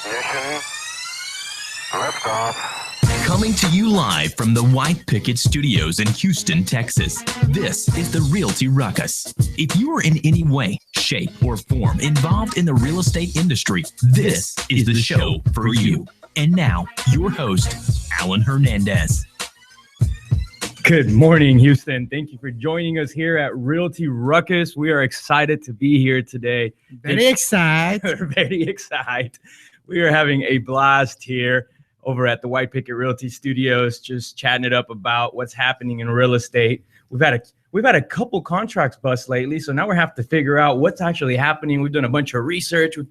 Ignition. Liftoff. Coming to you live from the White Picket Studios in Houston, Texas, this is the Realty Ruckus. If you are in any way, shape, or form involved in the real estate industry, this is the show for you. And now, your host, Alan Hernandez. Good morning, Houston. Thank you for joining us here at Realty Ruckus. We are excited to be here today. Very excited. Very excited. We are having a blast here over at the White Picket Realty Studios, just chatting it up about what's happening in real estate. We've had a couple contracts bust lately, so now we have to figure out what's actually happening. We've done a bunch of research. We've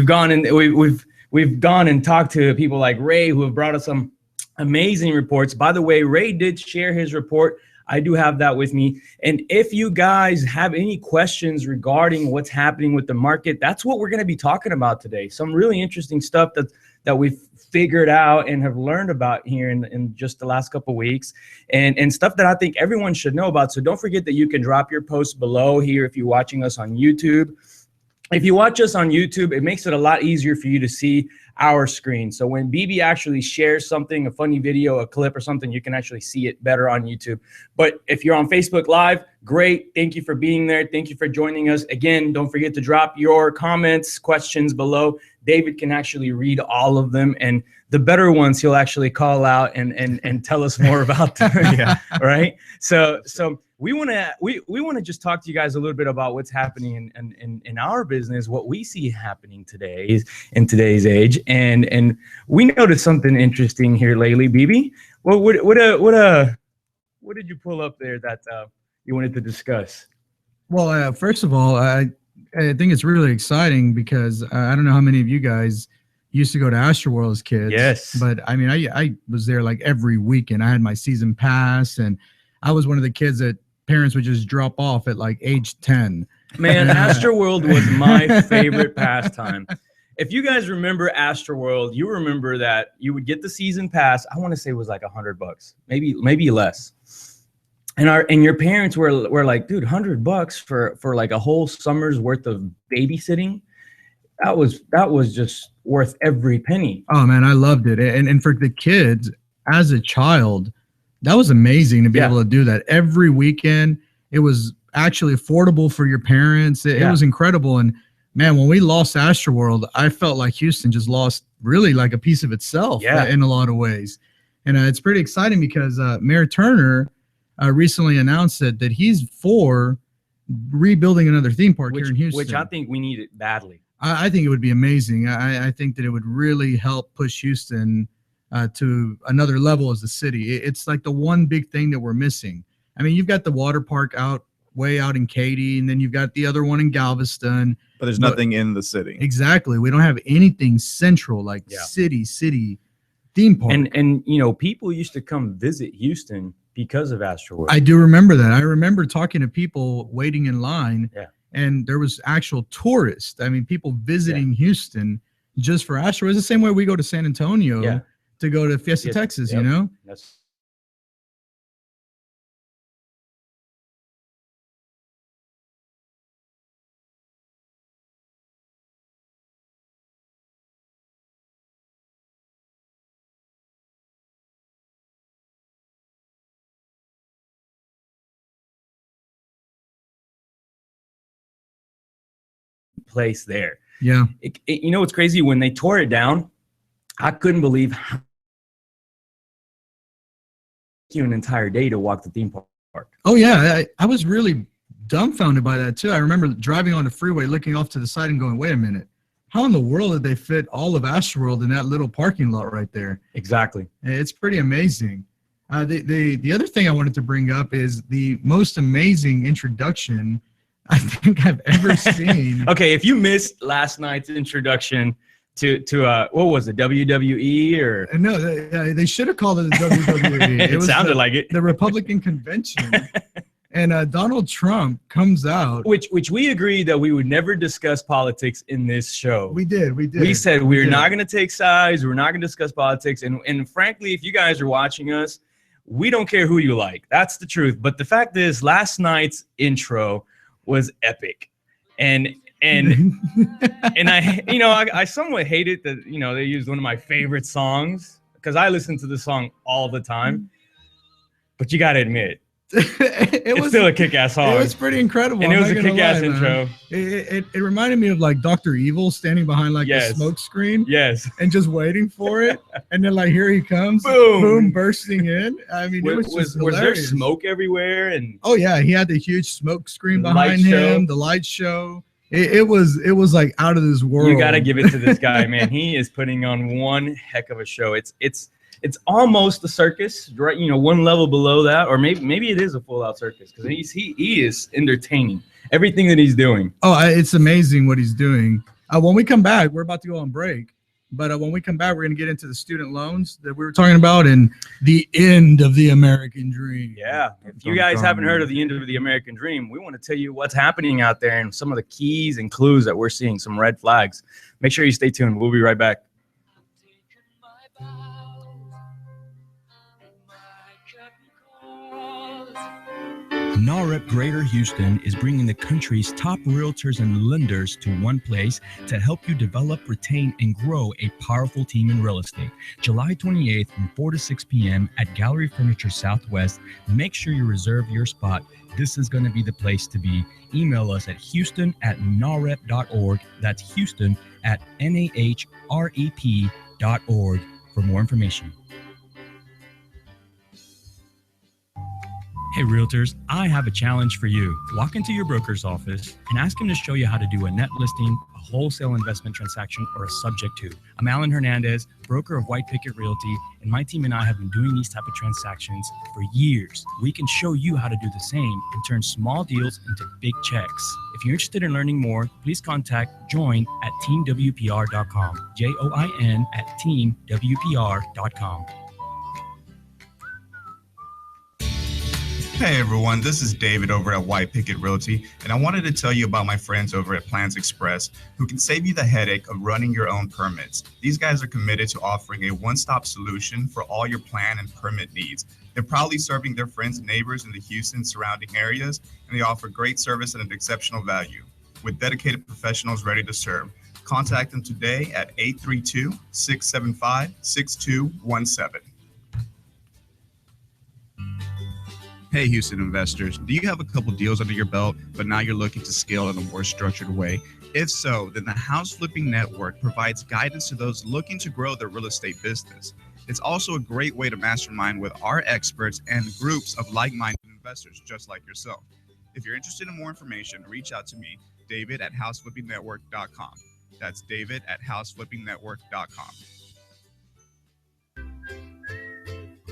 gone and talked to people like Ray, who have brought us some amazing reports. By the way, Ray did share his report. I do have that with me. And if you guys have any questions regarding what's happening with the market, that's what we're going to be talking about today. Some really interesting stuff that we've figured out and have learned about here in just the last couple of weeks, and stuff that I think everyone should know about. So don't forget that you can drop your posts below here if you're watching us on YouTube. If you watch us on YouTube, it makes it a lot easier for you to see our screen. So when BB actually shares something, a funny video, a clip or something, you can actually see it better on YouTube. But if you're on Facebook Live, great. Thank you for being there. Thank you for joining us. Again, don't forget to drop your comments, questions below. David can actually read all of them, and the better ones he'll actually call out and tell us more about them. Yeah. Right. So we want to just talk to you guys a little bit about what's happening in our business, what we see happening today in today's age, and we noticed something interesting here lately. BB, what did you pull up there that you wanted to discuss? Well, first of all, I think it's really exciting because I don't know how many of you guys used to go to Astroworld as kids. Yes. But I mean, I was there like every weekend. I had my season pass, and I was one of the kids that parents would just drop off at like age 10. Man, Astroworld was my favorite pastime. If you guys remember Astroworld, you remember that you would get the season pass. I want to say it was like $100, maybe less. And your parents were like, dude, $100 for like a whole summer's worth of babysitting. That was just worth every penny. Oh man, I loved it. And for the kids as a child, that was amazing to be able to do that every weekend. It was actually affordable for your parents. It was incredible. And man, when we lost Astroworld, I felt like Houston just lost really like a piece of itself in a lot of ways. And it's pretty exciting because Mayor Turner recently announced that he's for rebuilding another theme park here in Houston. Which I think we need it badly. I think it would be amazing. I think that it would really help push Houston to another level as a city. It's like the one big thing that we're missing. I mean, you've got the water park way out in Katy, and then you've got the other one in Galveston. But there's nothing in the city. Exactly. We don't have anything central like city theme park. And you know, people used to come visit Houston because of Astroworld. I do remember that. I remember talking to people waiting in line, and there was actual tourists. I mean, people visiting Houston just for Astroworld. It's the same way we go to San Antonio to go to Fiesta, Texas, you know? That's place there. Yeah. You know what's crazy? When they tore it down, I couldn't believe how an entire day to walk the theme park. Oh yeah, I was really dumbfounded by that too. I remember driving on the freeway, looking off to the side and going, wait a minute, how in the world did they fit all of Astroworld in that little parking lot right there? Exactly. It's pretty amazing. The other thing I wanted to bring up is the most amazing introduction I think I've ever seen. Okay, if you missed last night's introduction to what was it, WWE or? No, they should have called it the WWE. It sounded like it. The Republican convention. And Donald Trump comes out. Which we agreed that we would never discuss politics in this show. We did. We said we're not going to take sides. We're not going to discuss politics. And frankly, if you guys are watching us, we don't care who you like. That's the truth. But the fact is, last night's intro was epic. And And and I somewhat hate it that they used one of my favorite songs because I listen to the song all the time. But you gotta admit, it's still a kick-ass song. It was pretty incredible. And it was a kick-ass intro. It reminded me of like Dr. Evil standing behind like the smoke screen. Yes. And just waiting for it. And then like here he comes. Boom, bursting in. I mean, it was there smoke everywhere? And oh yeah, he had the huge smoke screen behind him, the light show. It was like out of this world. You gotta give it to this guy, man. He is putting on one heck of a show. It's almost a circus, right? One level below that, or maybe it is a full-out circus because he is entertaining. Everything that he's doing. Oh, it's amazing what he's doing. When we come back, we're about to go on break, but when we come back, we're going to get into the student loans that we were talking about and the end of the American dream. Yeah, if you guys haven't heard of the end of the American dream, we want to tell you what's happening out there and some of the keys and clues that we're seeing, some red flags. Make sure you stay tuned. We'll be right back. NAREP Greater Houston is bringing the country's top realtors and lenders to one place to help you develop, retain, and grow a powerful team in real estate. July 28th from 4 to 6 p.m. at Gallery Furniture Southwest. Make sure you reserve your spot. This is going to be the place to be. Email us at houston@narep.org. That's houston@nahrep.org for more information. Hey realtors, I have a challenge for you. Walk into your broker's office and ask him to show you how to do a net listing, a wholesale investment transaction, or a subject to. I'm Alan Hernandez, broker of White Picket Realty, and my team and I have been doing these type of transactions for years. We can show you how to do the same and turn small deals into big checks. If you're interested in learning more, please contact join@teamwpr.com, join@teamwpr.com. Hey everyone, this is David over at White Picket Realty, and I wanted to tell you about my friends over at Plans Express who can save you the headache of running your own permits. These guys are committed to offering a one-stop solution for all your plan and permit needs. They're proudly serving their friends and neighbors in the Houston surrounding areas, and they offer great service at an exceptional value. With dedicated professionals ready to serve, contact them today at 832-675-6217. Hey Houston investors, do you have a couple deals under your belt, but now you're looking to scale in a more structured way? If so, then the House Flipping Network provides guidance to those looking to grow their real estate business. It's also a great way to mastermind with our experts and groups of like-minded investors just like yourself. If you're interested in more information, reach out to me, David@houseflippingnetwork.com. That's David@houseflippingnetwork.com.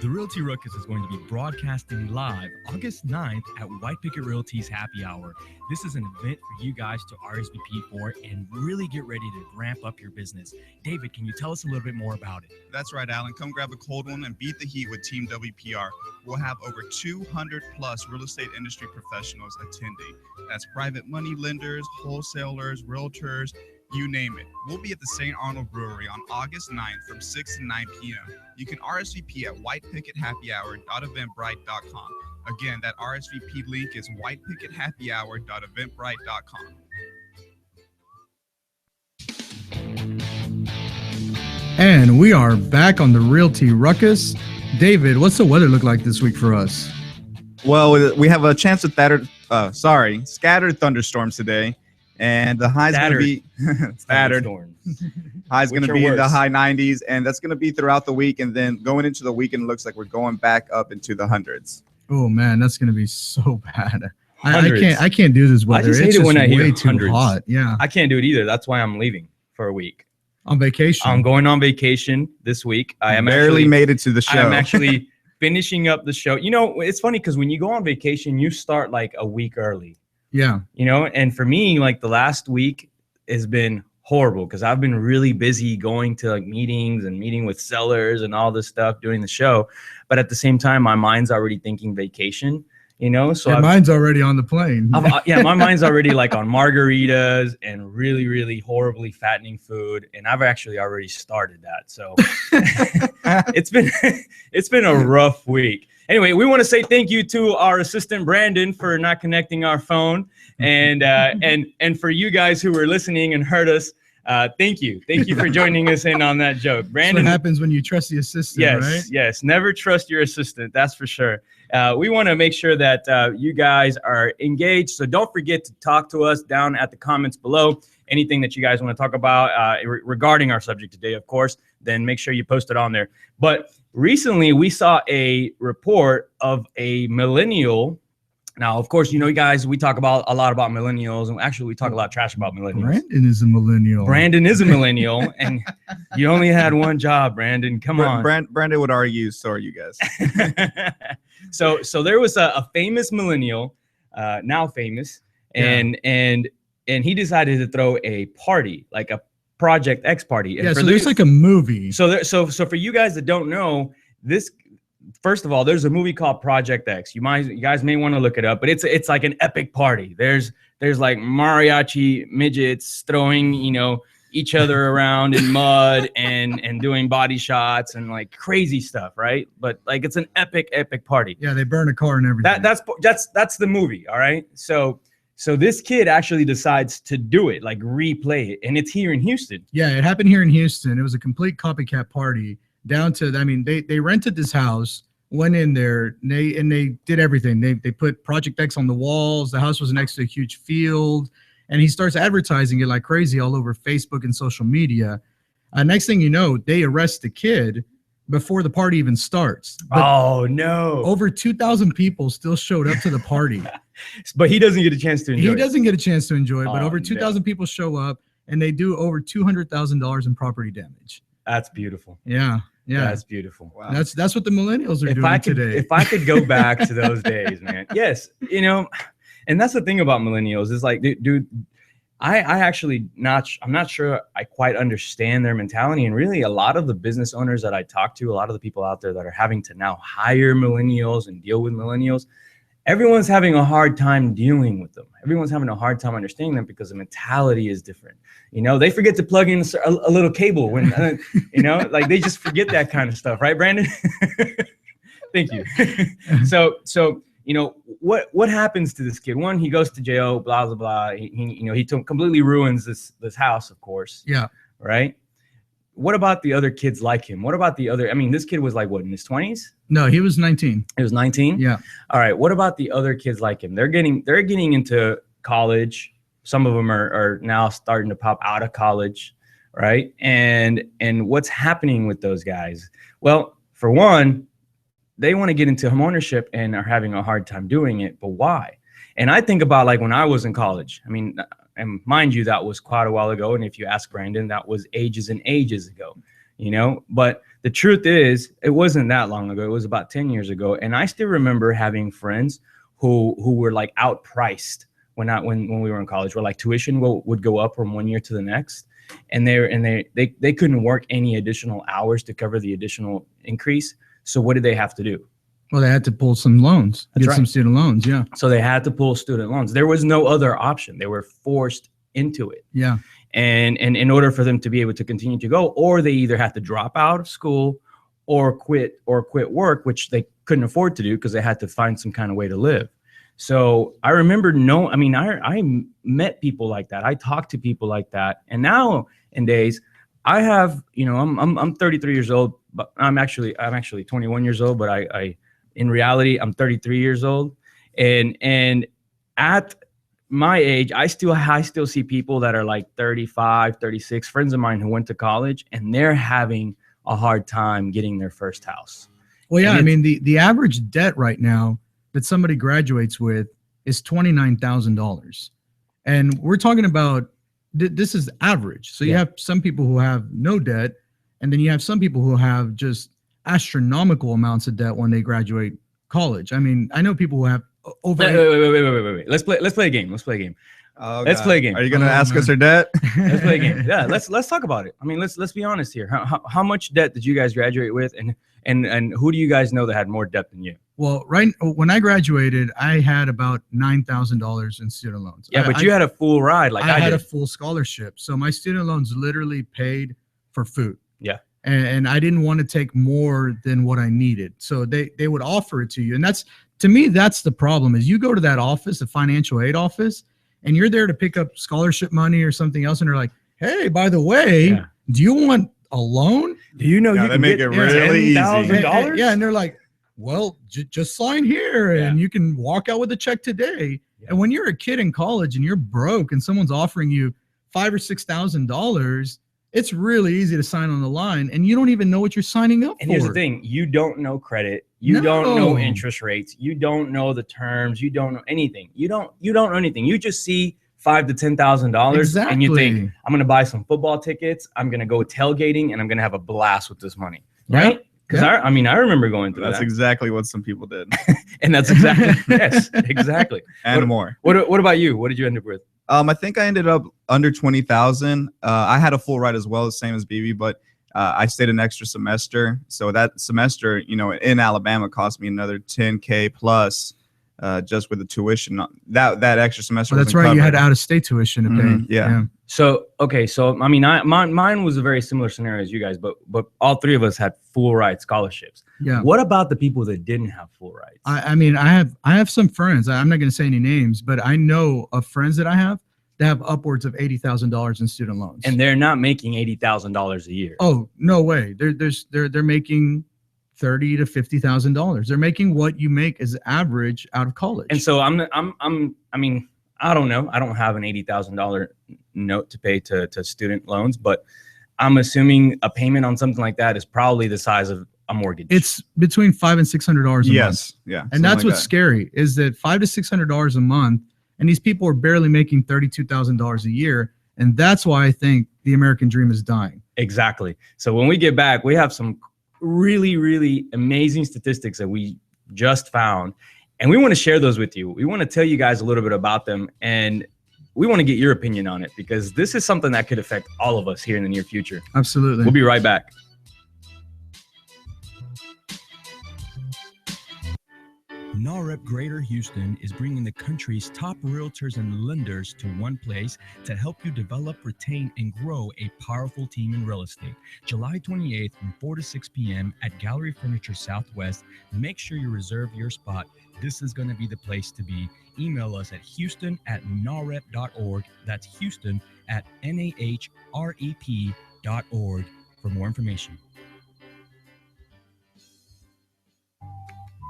The Realty Ruckus is going to be broadcasting live August 9th at White Picket Realty's Happy Hour. This is an event for you guys to RSVP for and really get ready to ramp up your business. David, can you tell us a little bit more about it? That's right, Alan. Come grab a cold one and beat the heat with Team WPR. We'll have over 200 plus real estate industry professionals attending. That's private money lenders, wholesalers, realtors, you name it. We'll be at the St. Arnold Brewery on August 9th from 6 to 9 p.m. You can RSVP at whitepickethappyhour.eventbrite.com. Again, that RSVP link is whitepickethappyhour.eventbrite.com. And we are back on the Realty Ruckus. David, what's the weather look like this week for us? Well, we have a chance of scattered thunderstorms today. And the high's going to be scattered. High's going to be in the high 90s, and that's going to be throughout the week. And then going into the weekend, looks like we're going back up into the hundreds. Oh man, that's going to be so bad. I can't do this weather. I just hate it when I hear too hundreds. Hot. Yeah, I can't do it either. That's why I'm leaving for a week on vacation. I'm going on vacation this week. I am barely made it to the show. I'm actually finishing up the show. You know, it's funny because when you go on vacation, you start like a week early. Yeah. You know, and for me, like the last week has been horrible because I've been really busy going to like meetings and meeting with sellers and all this stuff doing the show. But at the same time, my mind's already thinking vacation, you know, so mine's already on the plane. Yeah, my mind's already like on margaritas and really, really horribly fattening food. And I've actually already started that. So it's been a rough week. Anyway, we want to say thank you to our assistant Brandon for not connecting our phone, and for you guys who were listening and heard us. Thank you for joining us in on that joke. Brandon, that's what happens when you trust the assistant, right? Yes, never trust your assistant. That's for sure. We want to make sure that you guys are engaged. So don't forget to talk to us down at the comments below. Anything that you guys want to talk about regarding our subject today, of course, then make sure you post it on there. But recently we saw a report of a millennial. Now, of course, you guys, we talk a lot about millennials, and actually we talk a lot of trash about millennials. Brandon is a millennial. Brandon is a millennial, and you only had one job, Brandon. Come on. Brandon would argue, so are you guys. So there was a famous millennial, now famous, and he decided to throw a party, like a Project X party. And so there's like a movie. So for you guys that don't know this. First of all, there's a movie called Project X. You guys may want to look it up, but it's like an epic party. There's like mariachi midgets throwing, each other around in mud and doing body shots and like crazy stuff, right? But like it's an epic party. Yeah, they burn a car and everything. That's the movie, all right? So this kid actually decides to do it, like replay it, and it's here in Houston. Yeah, it happened here in Houston. It was a complete copycat party. Down to, they rented this house, went in there, and they did everything. They put Project X on the walls. The house was next to a huge field, and he starts advertising it like crazy all over Facebook and social media. Next thing you know, they arrest the kid before the party even starts. But oh no! Over 2,000 people still showed up to the party, but he doesn't get a chance to enjoy. He doesn't get a chance to enjoy it. But over 2,000 people show up, and they do over $200,000 in property damage. That's beautiful. Yeah. That's beautiful. Wow. That's what the millennials are doing today. If I could go back to those days, man. Yes, and that's the thing about millennials is like, dude, I'm not sure I quite understand their mentality. And really, a lot of the business owners that I talk to, a lot of the people out there that are having to now hire millennials and deal with millennials, everyone's having a hard time dealing with them. Everyone's having a hard time understanding them because the mentality is different. They forget to plug in a little cable when, like they just forget that kind of stuff. Right, Brandon? Thank you. So, what happens to this kid? One, he goes to jail, blah, blah, blah. He completely ruins this house, of course. Yeah. Right. What about the other kids like him? What about the other? This kid was like what, in his 20s? No, he was 19. He was 19? Yeah. All right. What about the other kids like him? They're getting into college. Some of them are now starting to pop out of college, right? And what's happening with those guys? Well, for one, they want to get into homeownership and are having a hard time doing it. But why? And I think about like when I was in college. And mind you, that was quite a while ago. And if you ask Brandon, that was ages and ages ago, But the truth is, it wasn't that long ago. It was about 10 years ago. And I still remember having friends who were like outpriced when we were in college, where like tuition would go up from one year to the next. And they couldn't work any additional hours to cover the additional increase. So what did they have to do? Well, they had to pull some loans, some student loans. Yeah. So they had to pull student loans. There was no other option. They were forced into it. Yeah. And in order for them to be able to continue to go, or they either had to drop out of school or quit work, which they couldn't afford to do because they had to find some kind of way to live. So I remember I met people like that. I talked to people like that. And nowadays I have, I'm 33 years old, but I'm actually 21 years old, but I in reality, I'm 33 years old. And at my age, I still see people that are like 35, 36, friends of mine who went to college, and they're having a hard time getting their first house. Well, yeah, the average debt right now that somebody graduates with is $29,000. And we're talking about, this is average. So you have some people who have no debt, and then you have some people who have just astronomical amounts of debt when they graduate college. I know people who have over. Wait. Let's play a game. Oh, let's play a game. Are you gonna ask us our debt? Let's play a game. Yeah, let's talk about it. Let's be honest here. How much debt did you guys graduate with, and who do you guys know that had more debt than you? Well, when I graduated, I had about $9,000 in student loans. Yeah, but you had a full ride. Like I had did. A full scholarship, so my student loans literally paid for food. Yeah. and I didn't want to take more than what I needed. So they would offer it to you. And that's, to me, that's the problem, is you go to that office, the financial aid office, and you're there to pick up scholarship money or something else. And they're like, hey, by the way, do you want a loan? Do you know you can make get it really easy. $10,000? Yeah. And they're like, well, just sign here and you can walk out with a check today. Yeah. And when you're a kid in college and you're broke and someone's offering you $5,000 or $6,000, it's really easy to sign on the line, and you don't even know what you're signing up for. And here's the thing: you don't know credit, you don't know interest rates, you don't know the terms, you don't know anything. You don't know anything. You just see $5,000 to $10,000, and you think, I'm going to buy some football tickets, I'm going to go tailgating, and I'm going to have a blast with this money, right? Because I remember going through that. That's exactly what some people did, and that's exactly yes, exactly, and more. What about you? What did you end up with? I think I ended up under 20,000. I had a full ride as well, the same as BB, but I stayed an extra semester. So that semester, in Alabama cost me another 10K plus just with the tuition. That extra semester. Well, that's right. Covered. You had out of state tuition to pay. Yeah. So, okay. So, I mean, mine was a very similar scenario as you guys, but all three of us had full ride scholarships. Yeah. What about the people that didn't have full rides? I have some friends. I'm not going to say any names, but I know of friends that I have that have upwards of $80,000 in student loans, and they're not making $80,000 a year. Oh, no way. They're making $30,000 to $50,000. They're making what you make as average out of college. And so I mean, I don't know. I don't have an $80,000 note to pay to student loans, but I'm assuming a payment on something like that is probably the size of a mortgage. It's between $500 and $600 a month. Yeah. And that's what's scary, is that $500 to $600 a month, and these people are barely making $32,000 a year. And that's why I think the American dream is dying. Exactly. So when we get back, we have some really, really amazing statistics that we just found, and we want to share those with you. We want to tell you guys a little bit about them, and we want to get your opinion on it, because this is something that could affect all of us here in the near future. Absolutely. We'll be right back. NAREP Greater Houston is bringing the country's top realtors and lenders to one place to help you develop, retain, and grow a powerful team in real estate. July 28th from 4 to 6 p.m. at Gallery Furniture Southwest. Make sure you reserve your spot. This is going to be the place to be. Email us at houston@narep.org. That's houston@nahrep.org for more information.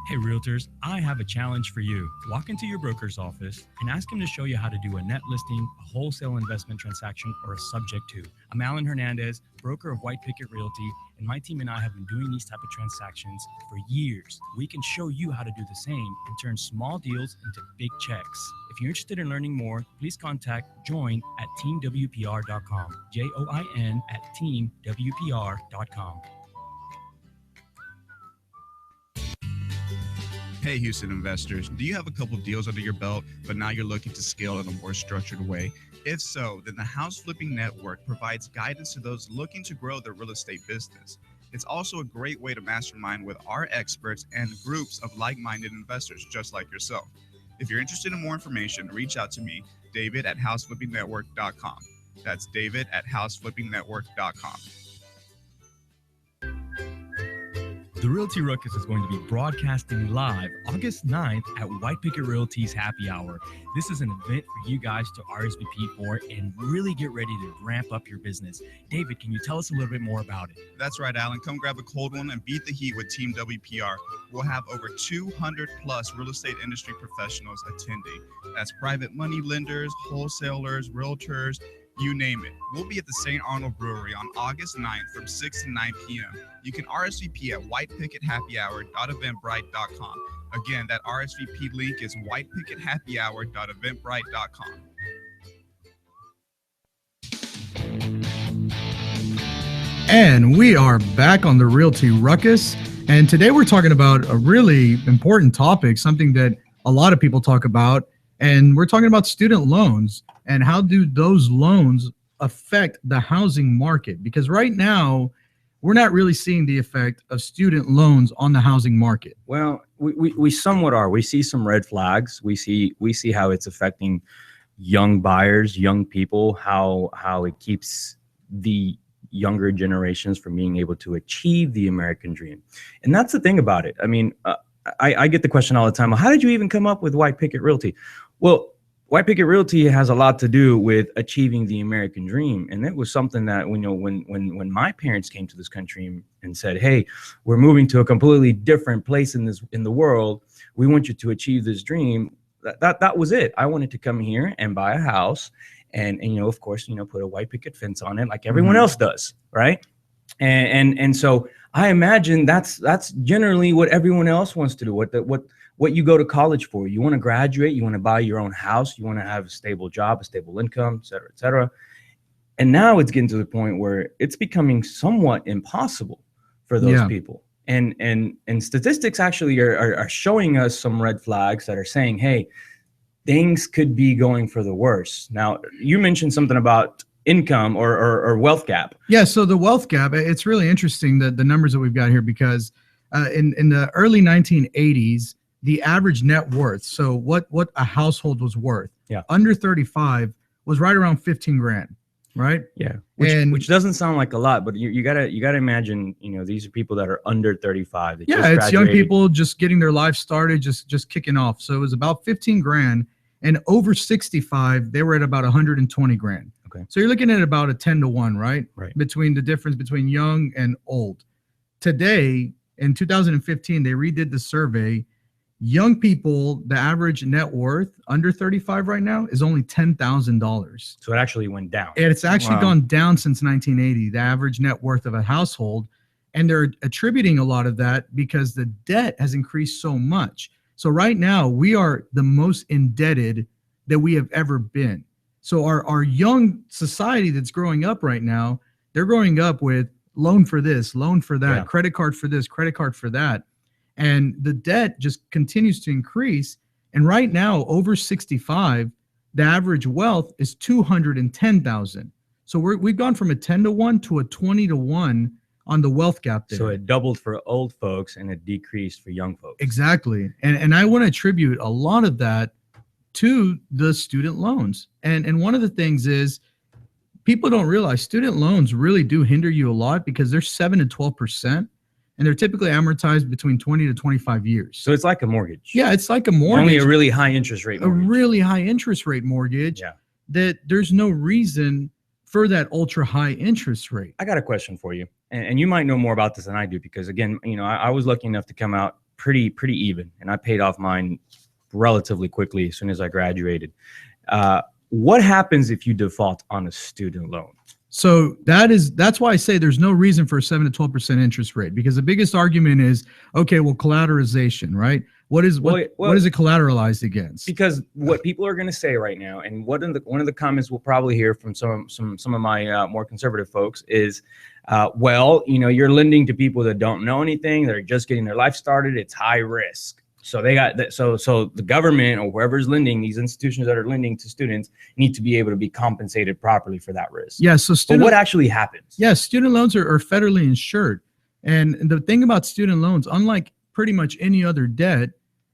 Hey realtors, I have a challenge for you. Walk into your broker's office and ask him to show you how to do a net listing, a wholesale investment transaction, or a subject to. I'm Alan Hernandez, broker of White Picket Realty, and my team and I have been doing these type of transactions for years. We can show you how to do the same and turn small deals into big checks. If you're interested in learning more, please contact join@teamwpr.com. join@teamwpr.com. Hey, Houston investors, do you have a couple deals under your belt, but now you're looking to scale in a more structured way? If so, then the House Flipping Network provides guidance to those looking to grow their real estate business. It's also a great way to mastermind with our experts and groups of like-minded investors just like yourself. If you're interested in more information, reach out to me, David at houseflippingnetwork.com. That's David at houseflippingnetwork.com. The Realty Ruckus is going to be broadcasting live August 9th at White Picket Realty's Happy Hour. This is an event for you guys to RSVP for and really get ready to ramp up your business. David, can you tell us a little bit more about it? That's right, Alan. Come grab a cold one and beat the heat with Team WPR. We'll have over 200 plus real estate industry professionals attending. That's private money lenders, wholesalers, realtors, you name it. We'll be at the St. Arnold Brewery on August 9th from 6 to 9 p.m. You can RSVP at whitepickethappyhour.eventbrite.com. Again, that RSVP link is whitepickethappyhour.eventbrite.com. And we are back on the Realty Ruckus. And today we're talking about a really important topic, something that a lot of people talk about. And we're talking about student loans and how do those loans affect the housing market? Because right now, we're not really seeing the effect of student loans on the housing market. Well, we somewhat are. We see some red flags. We see how it's affecting young buyers, young people, how it keeps the younger generations from being able to achieve the American dream. And that's the thing about it. I mean, I get the question all the time, well, how did you even come up with White Picket Realty? Well, White Picket Realty has a lot to do with achieving the American dream. And it was something that, you know, when my parents came to this country and said, hey, we're moving to a completely different place in the world, we want you to achieve this dream. That was it. I wanted to come here and buy a house and you know, of course, you know, put a white picket fence on it like everyone else does, right? And so I imagine that's generally what everyone else wants to do. What you go to college for. You want to graduate, you want to buy your own house, you want to have a stable job, a stable income, et cetera, et cetera. And now it's getting to the point where it's becoming somewhat impossible for those people. And statistics actually are showing us some red flags that are saying, hey, things could be going for the worse. Now, you mentioned something about income or wealth gap. Yeah, so the wealth gap, it's really interesting, the numbers that we've got here, because in the early 1980s, the average net worth, so what a household was worth, under 35 was right around 15 grand, right? Yeah, which doesn't sound like a lot, but you gotta imagine, you know, these are people that are under 35. That just it's young people just getting their life started, just kicking off. So it was about 15 grand, and over 65, they were at about 120 grand. Okay, so you're looking at about a 10-to-1, right? Right. Between the difference between young and old. Today, in 2015, they redid the survey. Young people, the average net worth under 35 right now is only $10,000. So it actually went down. And it's actually gone down since 1980, the average net worth of a household. And they're attributing a lot of that because the debt has increased so much. So right now, we are the most indebted that we have ever been. So our young society that's growing up right now, they're growing up with loan for this, loan for that, credit card for this, credit card for that. And the debt just continues to increase. And right now, over 65, the average wealth is 210,000. So we've gone from a 10-to-1 to a 20-to-1 on the wealth gap there. So it doubled for old folks and it decreased for young folks. Exactly. And I want to attribute a lot of that to the student loans. And one of the things is people don't realize student loans really do hinder you a lot because they're 7 to 12%. And they're typically amortized between 20 to 25 years. So it's like a mortgage. Yeah, it's like a mortgage. Only a really high interest rate mortgage. A really high interest rate mortgage. Yeah. That there's no reason for that ultra high interest rate. I got a question for you. And you might know more about this than I do because, again, you know, I was lucky enough to come out pretty even. And I paid off mine relatively quickly as soon as I graduated. What happens if you default on a student loan? So that's why I say there's no reason for a 7 to 12% interest rate, because the biggest argument is, okay, well, collateralization, right? What is it collateralized against? Because what people are going to say right now, and one of the comments we'll probably hear from some of my more conservative folks is, well, you know, you're lending to people that don't know anything, that are just getting their life started. It's high risk. So they got that. So the government or whoever's lending, these institutions that are lending to students, need to be able to be compensated properly for that risk. Yeah. So but what actually happens? Yeah, student loans are federally insured, and the thing about student loans, unlike pretty much any other debt,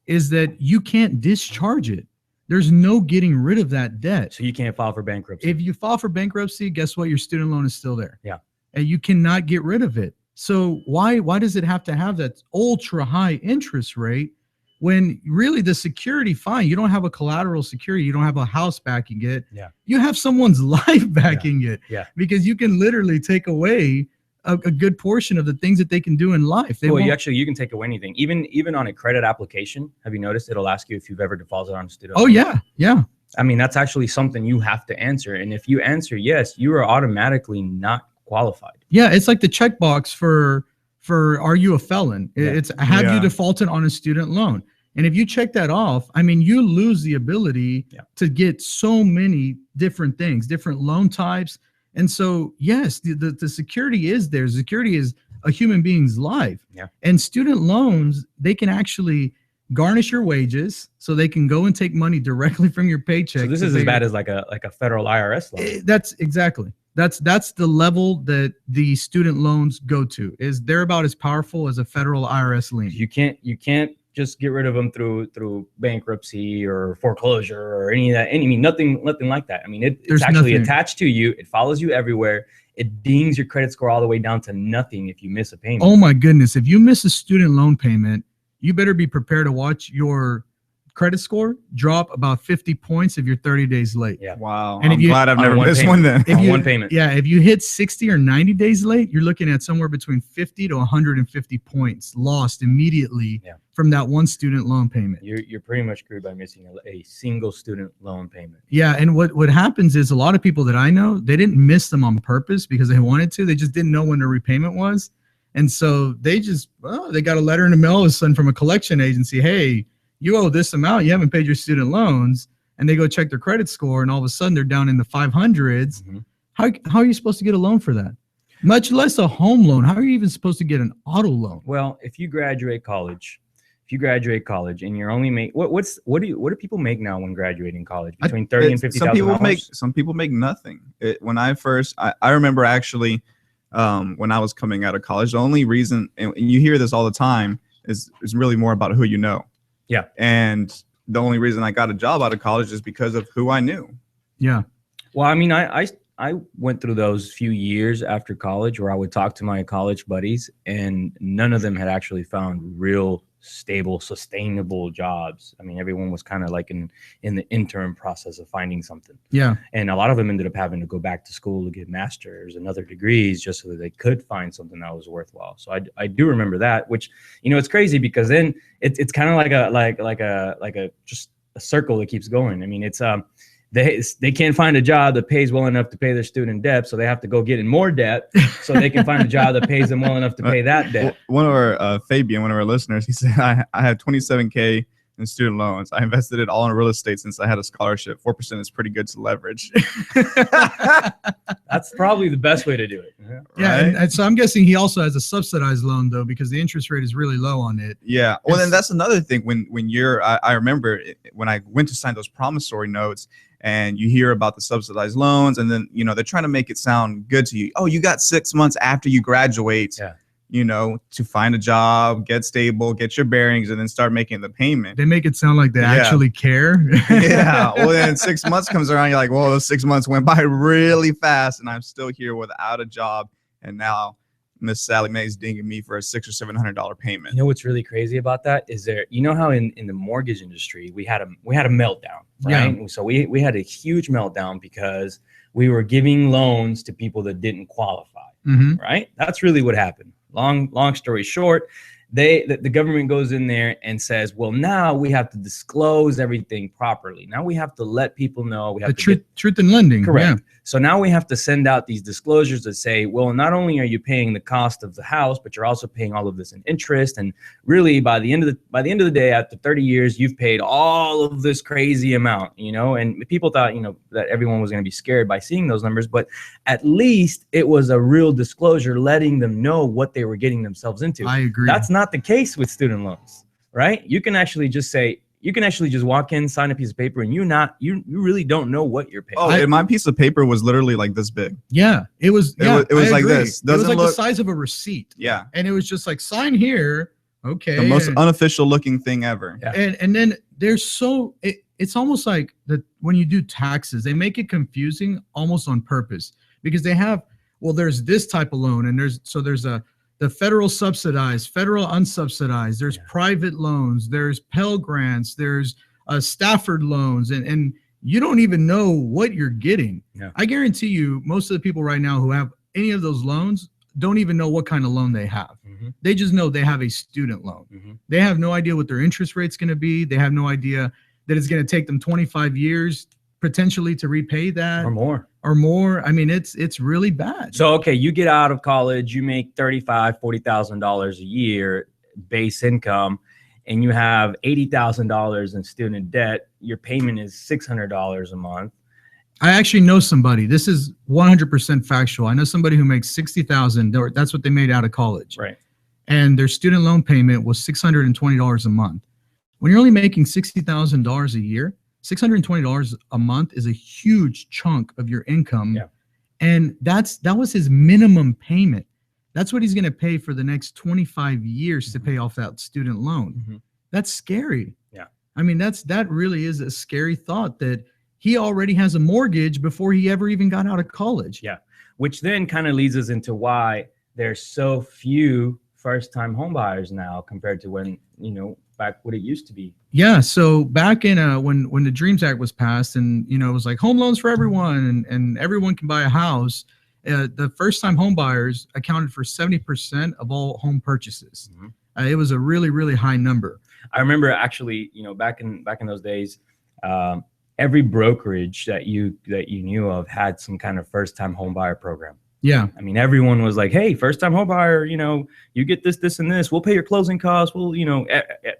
is that you can't discharge it. There's no getting rid of that debt. So you can't file for bankruptcy. If you file for bankruptcy, guess what? Your student loan is still there. Yeah. And you cannot get rid of it. So why does it have to have that ultra high interest rate? When really the security, fine, you don't have a collateral security, you don't have a house backing it. Yeah. You have someone's life backing it. Yeah. Because you can literally take away a good portion of the things that they can do in life. Well, you can take away anything, even on a credit application. Have you noticed it'll ask you if you've ever defaulted on a student loan? Oh yeah, yeah. I mean, that's actually something you have to answer, and if you answer yes, you are automatically not qualified. Yeah, it's like the checkbox for are you a felon? It's have you defaulted on a student loan? And if you check that off, I mean, you lose the ability to get so many different things, different loan types. And so, yes, the security is there. Security is a human being's life. Yeah. And student loans, they can actually garnish your wages, so they can go and take money directly from your paycheck. So this is as bad as like a federal IRS loan. That's exactly. That's the level that the student loans go to. Is they're about as powerful as a federal IRS lien. You can't just get rid of them through bankruptcy or foreclosure or any of that. I mean, nothing like that. I mean, it's actually attached to you. It follows you everywhere. it dings your credit score all the way down to nothing if you miss a payment. Oh my goodness. If you miss a student loan payment, you better be prepared to watch your credit score drop about 50 points if you're 30 days late. Yeah. Wow. And I'm glad I've never missed one then. One payment. Yeah. If you hit 60 or 90 days late, you're looking at somewhere between 50 to 150 points lost immediately from that one student loan payment. You're pretty much screwed by missing a single student loan payment. Yeah. And what happens is a lot of people that I know, they didn't miss them on purpose because they wanted to. They just didn't know when the repayment was. And so they just, they got a letter in the mail all of a sudden from a collection agency. Hey, you owe this amount. You haven't paid your student loans. And they go check their credit score, and all of a sudden they're down in the 500s. How are you supposed to get a loan for that? Much less a home loan. How are you even supposed to get an auto loan? Well, if you graduate college and you're only what do people make now when graduating college? Between $30,000 and $50,000. Some people make nothing. When I remember actually when I was coming out of college, the only reason, and you hear this all the time, is really more about who you know. Yeah. And the only reason I got a job out of college is because of who I knew. Yeah. Well, I mean, I went through those few years after college where I would talk to my college buddies, and none of them had actually found real stable, sustainable jobs. I mean, everyone was kind of like in the interim process of finding something. Yeah. And a lot of them ended up having to go back to school to get masters and other degrees just so that they could find something that was worthwhile. So I do remember that, which, it's crazy because then it's kind of like a just a circle that keeps going. I mean, it's they can't find a job that pays well enough to pay their student debt, so they have to go get in more debt so they can find a job that pays them well enough to pay that debt. One of our Fabian, one of our listeners, he said, I had $27K in student loans. I invested it all in real estate since I had a scholarship. 4% is pretty good to leverage. That's probably the best way to do it. Yeah, right? and so I'm guessing he also has a subsidized loan though, because the interest rate is really low on it. Yeah. Well, then that's another thing. When you're, I remember when I went to sign those promissory notes, and you hear about the subsidized loans, and then they're trying to make it sound good to you. Oh, you got 6 months after you graduate. Yeah. To find a job, get stable, get your bearings, and then start making the payment. They make it sound like they actually care. Yeah. Well, then 6 months comes around, you're like, well, those 6 months went by really fast, and I'm still here without a job. And now Miss Sally Mae's dinging me for a $600 or $700 payment. You know what's really crazy about that is how in the mortgage industry we had a meltdown, right? Yeah. So we had a huge meltdown because we were giving loans to people that didn't qualify, right? That's really what happened. Long story short, the government goes in there and says, well, now we have to disclose everything properly. Now we have to let people know. We have truth in lending. Correct. Yeah. So now we have to send out these disclosures that say, well, not only are you paying the cost of the house, but you're also paying all of this in interest. And really, by the end of the day, after 30 years, you've paid all of this crazy amount. And people thought, that everyone was going to be scared by seeing those numbers, but at least it was a real disclosure, letting them know what they were getting themselves into. I agree. That's not the case with student loans, right? You can actually just walk in, sign a piece of paper, and you really don't know what you're paying. Oh, and my piece of paper was literally like this big. Yeah, it was. Yeah, it was like this. It was like the size of a receipt. Yeah, and it was just like, sign here. Okay. The most unofficial looking thing ever. Yeah. And then it's almost like that when you do taxes, they make it confusing almost on purpose, because they have, there's this type of loan, and there's the federal subsidized, federal unsubsidized, there's private loans, there's Pell Grants, there's Stafford loans, and you don't even know what you're getting. Yeah. I guarantee you most of the people right now who have any of those loans don't even know what kind of loan they have. They just know they have a student loan. They have no idea what their interest rate's going to be. They have no idea that it's going to take them 25 years potentially to repay that or more. I mean, it's really bad. So, okay, you get out of college, you make $35,000, $40,000 a year base income, and you have $80,000 in student debt. Your payment is $600 a month. I actually know somebody. This is 100% factual. I know somebody who makes $60,000. That's what they made out of college. Right. And their student loan payment was $620 a month. When you're only making $60,000 a year, $620 a month is a huge chunk of your income. Yeah. And that was his minimum payment. That's what he's going to pay for the next 25 years to pay off that student loan. That's scary. Yeah. I mean, that really is a scary thought that he already has a mortgage before he ever even got out of college. Yeah. which then kind of leads us into why there's so few first-time home buyers now compared to when, back what it used to be. Yeah. So back in when the Dreams Act was passed, and it was like home loans for everyone, and everyone can buy a house. The first-time home buyers accounted for 70% of all home purchases. Mm-hmm. It was a really, really high number. I remember actually, back in those days, every brokerage that you knew of had some kind of first-time home buyer program. Yeah. I mean, everyone was like, hey, first-time home buyer, you get this, and this. We'll pay your closing costs.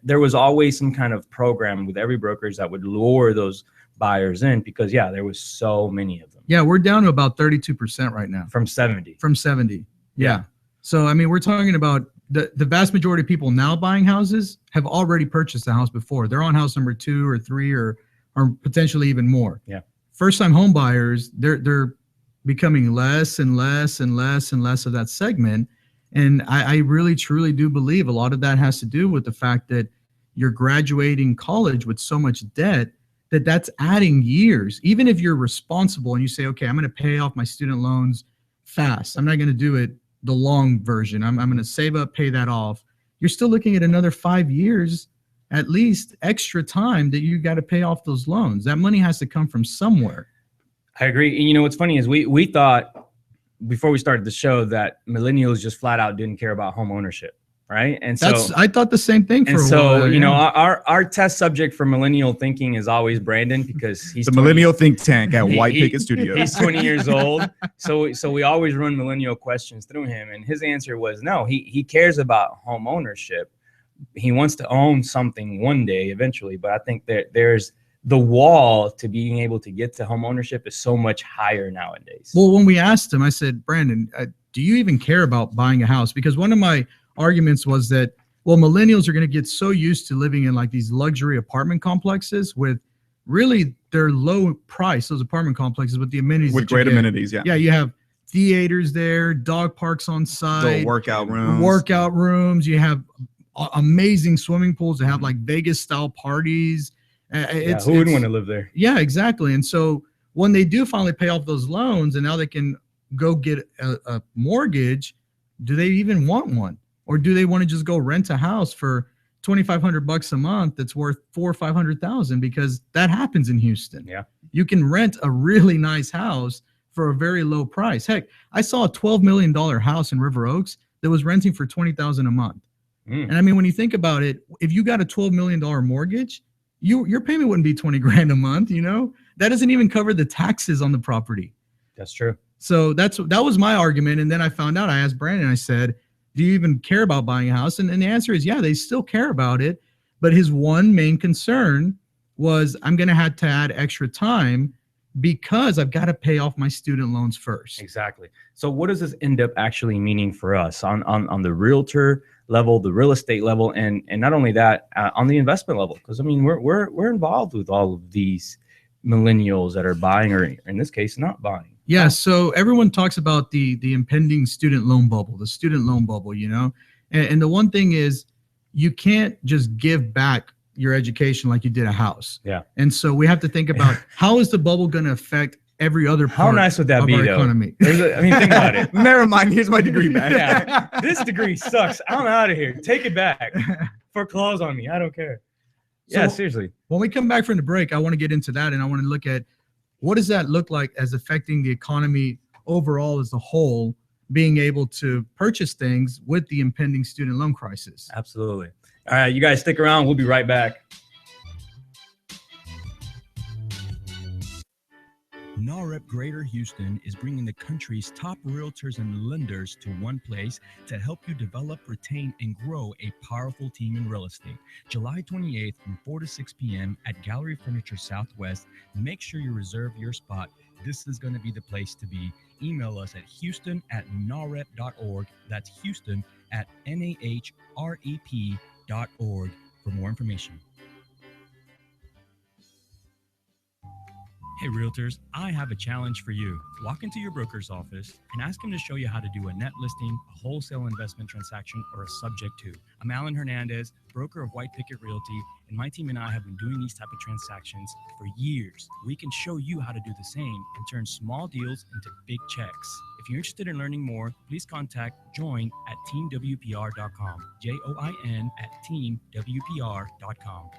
There was always some kind of program with every brokerage that would lure those buyers in because, there was so many of them. Yeah, we're down to about 32% right now. From 70. From 70. Yeah. So, I mean, we're talking about the vast majority of people now buying houses have already purchased a house before. They're on house number 2 or 3 or potentially even more. Yeah. First-time home buyers, they're becoming less and less and less and less of that segment. And I really, truly do believe a lot of that has to do with the fact that you're graduating college with so much debt that's adding years. Even if you're responsible and you say, okay, I'm going to pay off my student loans fast. I'm not going to do it the long version. I'm going to save up, pay that off. You're still looking at another 5 years, at least extra time that you got to pay off those loans. That money has to come from somewhere. I agree. And what's funny is we thought before we started the show that millennials just flat out didn't care about home ownership, right? And so I thought the same thing for a while. Our test subject for millennial thinking is always Brandon because he's the millennial think tank at White Picket Studios. He's 20 years old, so we always run millennial questions through him, and his answer was no. He cares about home ownership. He wants to own something one day eventually, but I think that there's the wall to being able to get to home ownership is so much higher nowadays. Well, when we asked him, I said, Brandon, do you even care about buying a house? Because one of my arguments was that, well, millennials are going to get so used to living in like these luxury apartment complexes with really their low price, those apartment complexes with the amenities. With great amenities, yeah. Yeah, you have theaters there, dog parks on site. The workout rooms. You have amazing swimming pools that have like Vegas-style parties. Who wouldn't want to live there? Yeah, exactly. And so when they do finally pay off those loans and now they can go get a mortgage, do they even want one? Or do they want to just go rent a house for $2,500 a month that's worth $400,000 or $500,000? Because that happens in Houston. Yeah, you can rent a really nice house for a very low price. Heck, I saw a $12 million house in River Oaks that was renting for $20,000 a month. And I mean, when you think about it, if you got a $12 million mortgage, your payment wouldn't be $20,000 a month. That doesn't even cover the taxes on the property. That's true. So that was my argument. And then I found out, I asked Brandon, I said, do you even care about buying a house? And the answer is, yeah, they still care about it. But his one main concern was, I'm going to have to add extra time because I've got to pay off my student loans first. Exactly. So what does this end up actually meaning for us on the realtor level, the real estate level, and not only that, on the investment level? Because I mean, we're involved with all of these millennials that are buying, or in this case, not buying. Yeah. So everyone talks about the impending student loan bubble, the student loan bubble, and the one thing is, you can't just give back your education like you did a house. Yeah. And so we have to think about how is the bubble going to affect every other part. How nice would that of be, our though? economy? Think about it. Never mind. Here's my degree back. Yeah. This degree sucks. I'm out of here. Take it back. Foreclose on me. I don't care. So, yeah, seriously. When we come back from the break, I want to get into that, and I want to look at what does that look like as affecting the economy overall as a whole, being able to purchase things with the impending student loan crisis. Absolutely. All right, you guys stick around. We'll be right back. NAREP Greater Houston is bringing the country's top realtors and lenders to one place to help you develop, retain, and grow a powerful team in real estate. July 28th from 4 to 6 p.m. at Gallery Furniture Southwest. Make sure you reserve your spot. This is going to be the place to be. Email us at houston@narep.org. That's houston@nahrep.org for more information. Hey realtors, I have a challenge for you. Walk into your broker's office and ask him to show you how to do a net listing, a wholesale investment transaction, or a subject to. I'm Alan Hernandez, broker of White Picket Realty, and my team and I have been doing these type of transactions for years. We can show you how to do the same and turn small deals into big checks. If you're interested in learning more, please contact join@teamwpr.com. join@teamwpr.com.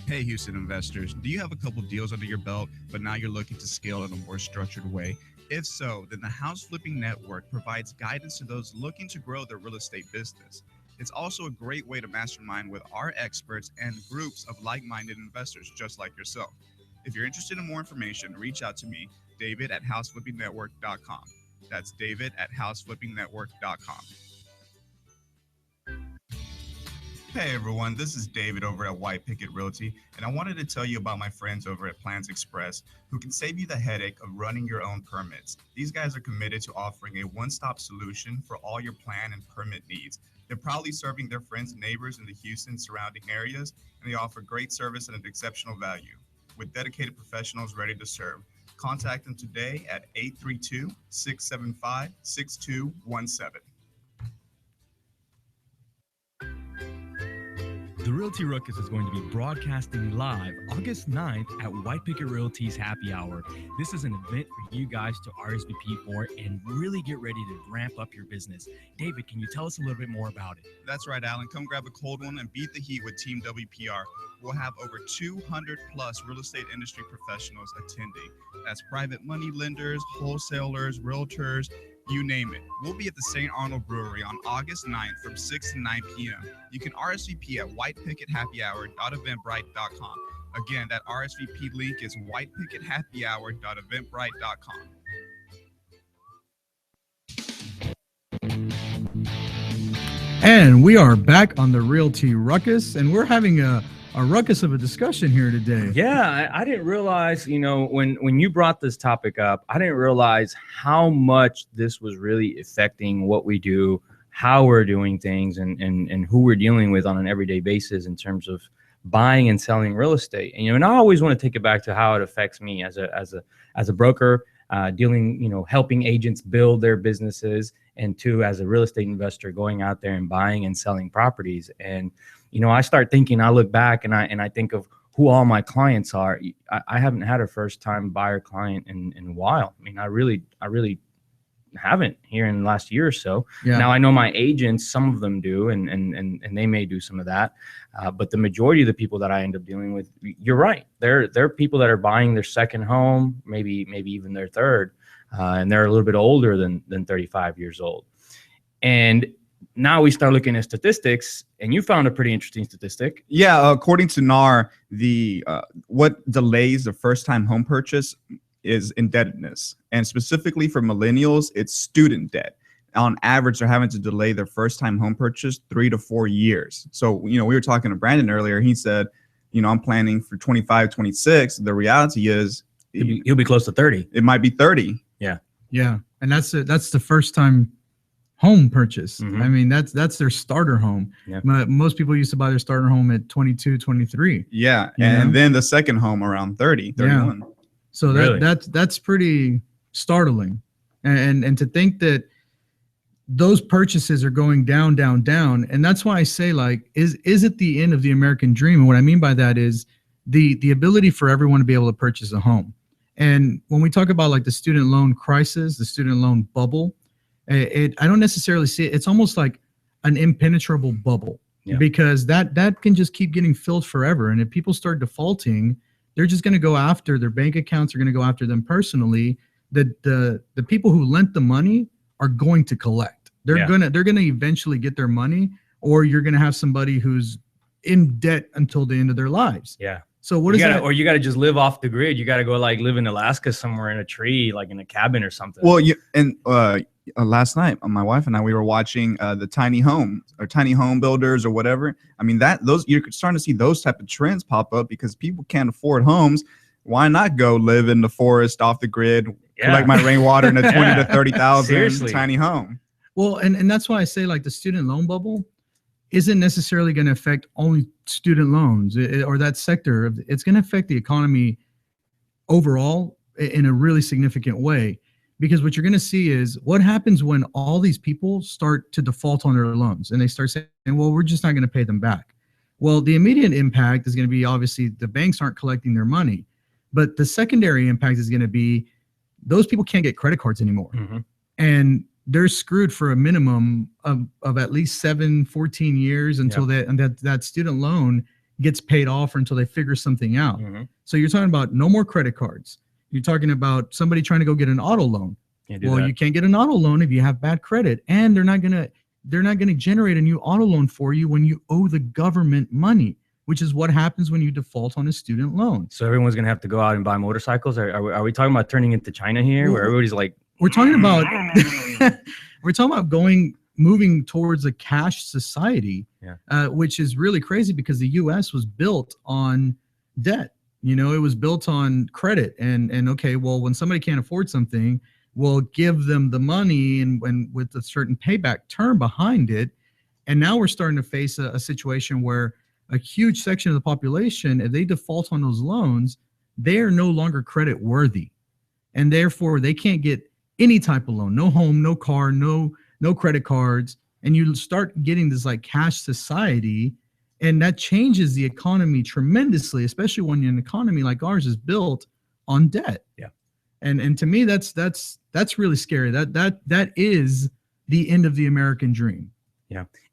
Hey, Houston investors, do you have a couple deals under your belt, but now you're looking to scale in a more structured way? If so, then the House Flipping Network provides guidance to those looking to grow their real estate business. It's also a great way to mastermind with our experts and groups of like-minded investors just like yourself. If you're interested in more information, reach out to me, David at houseflippingnetwork.com. That's David at houseflippingnetwork.com. Hey everyone, this is David over at White Picket Realty, and I wanted to tell you about my friends over at Plans Express who can save you the headache of running your own permits. These guys are committed to offering a one-stop solution for all your plan and permit needs. They're proudly serving their friends and neighbors in the Houston surrounding areas, and they offer great service at an exceptional value. With dedicated professionals ready to serve, contact them today at 832-675-6217. The Realty Ruckus is going to be broadcasting live August 9th at White Picket Realty's Happy Hour. This is an event for you guys to RSVP for and really get ready to ramp up your business. David, can you tell us a little bit more about it? That's right, Alan. Come grab a cold one and beat the heat with Team WPR. We'll have over 200 plus real estate industry professionals attending. That's private money lenders, wholesalers, realtors, you name it. We'll be at the St. Arnold Brewery on August 9th from 6 to 9 p.m. You can RSVP at whitepickethappyhour.eventbrite.com. Again, that RSVP link is whitepickethappyhour.eventbrite.com. And we are back on the Realty Ruckus, and we're having a ruckus of a discussion here today. Yeah, I didn't realize, when you brought this topic up, I didn't realize how much this was really affecting what we do, how we're doing things, and who we're dealing with on an everyday basis in terms of buying and selling real estate. And I always want to take it back to how it affects me as a broker, dealing, helping agents build their businesses, and two, as a real estate investor, going out there and buying and selling properties. And I start thinking, I look back and I think of who all my clients are. I haven't had a first time buyer client in a while. I mean, I really haven't here in the last year or so. Yeah. Now I know my agents, some of them do, and they may do some of that. But the majority of the people that I end up dealing with, you're right. They're people that are buying their second home, maybe even their third, and they're a little bit older than 35 years old. And now we start looking at statistics, and you found a pretty interesting statistic. Yeah, according to NAR, what delays the first-time home purchase is indebtedness, and specifically for millennials, it's student debt. On average, they're having to delay their first-time home purchase 3 to 4 years. So, we were talking to Brandon earlier. He said, I'm planning for 25, 26. The reality is he'll be close to 30. It might be 30. Yeah, and that's the first-time home purchase. Mm-hmm. I mean, that's their starter home. Yep. Most people used to buy their starter home at 22, 23. Yeah, and then the second home around 30, 31. Yeah. So that's pretty startling. And to think that those purchases are going down, and that's why I say, like, is it the end of the American dream? And what I mean by that is the ability for everyone to be able to purchase a home. And when we talk about like the student loan crisis, the student loan bubble, I don't necessarily see it. It's almost like an impenetrable bubble, because that can just keep getting filled forever. And if people start defaulting, they're just going to go after their bank accounts, are going to go after them personally. The people who lent the money are going to collect. They're gonna eventually get their money, or you're going to have somebody who's in debt until the end of their lives. Yeah. So what is that? Or you got to just live off the grid. You got to go like live in Alaska somewhere in a tree, like in a cabin or something. Well, last night, my wife and I, we were watching the tiny home builders or whatever. I mean, you're starting to see those type of trends pop up because people can't afford homes. Why not go live in the forest off the grid, collect my rainwater in a 20 to 30,000 tiny home? Well, and that's why I say, like, the student loan bubble, isn't necessarily going to affect only student loans or that sector. It's going to affect the economy overall in a really significant way, because what you're going to see is what happens when all these people start to default on their loans and they start saying, well, we're just not going to pay them back. Well, the immediate impact is going to be, obviously, the banks aren't collecting their money, but the secondary impact is going to be those people can't get credit cards anymore. And they're screwed for a minimum of at least 14 years until that student loan gets paid off or until they figure something out. So you're talking about no more credit cards. You're talking about somebody trying to go get an auto loan. You can't get an auto loan if you have bad credit, and they're not gonna generate a new auto loan for you when you owe the government money, which is what happens when you default on a student loan. So everyone's gonna have to go out and buy motorcycles. Are we talking about turning into China here, where everybody's like? We're talking about moving towards a cash society, which is really crazy because the U.S. was built on debt. You know, it was built on credit, and okay, well, when somebody can't afford something, we'll give them the money and with a certain payback term behind it. And now we're starting to face a situation where a huge section of the population, if they default on those loans, they are no longer credit worthy, and therefore they can't get any type of loan, no home, no car, no credit cards. And you start getting this like cash society, and that changes the economy tremendously, especially when an economy like ours is built on debt. And to me, that's really scary. That is the end of the American dream.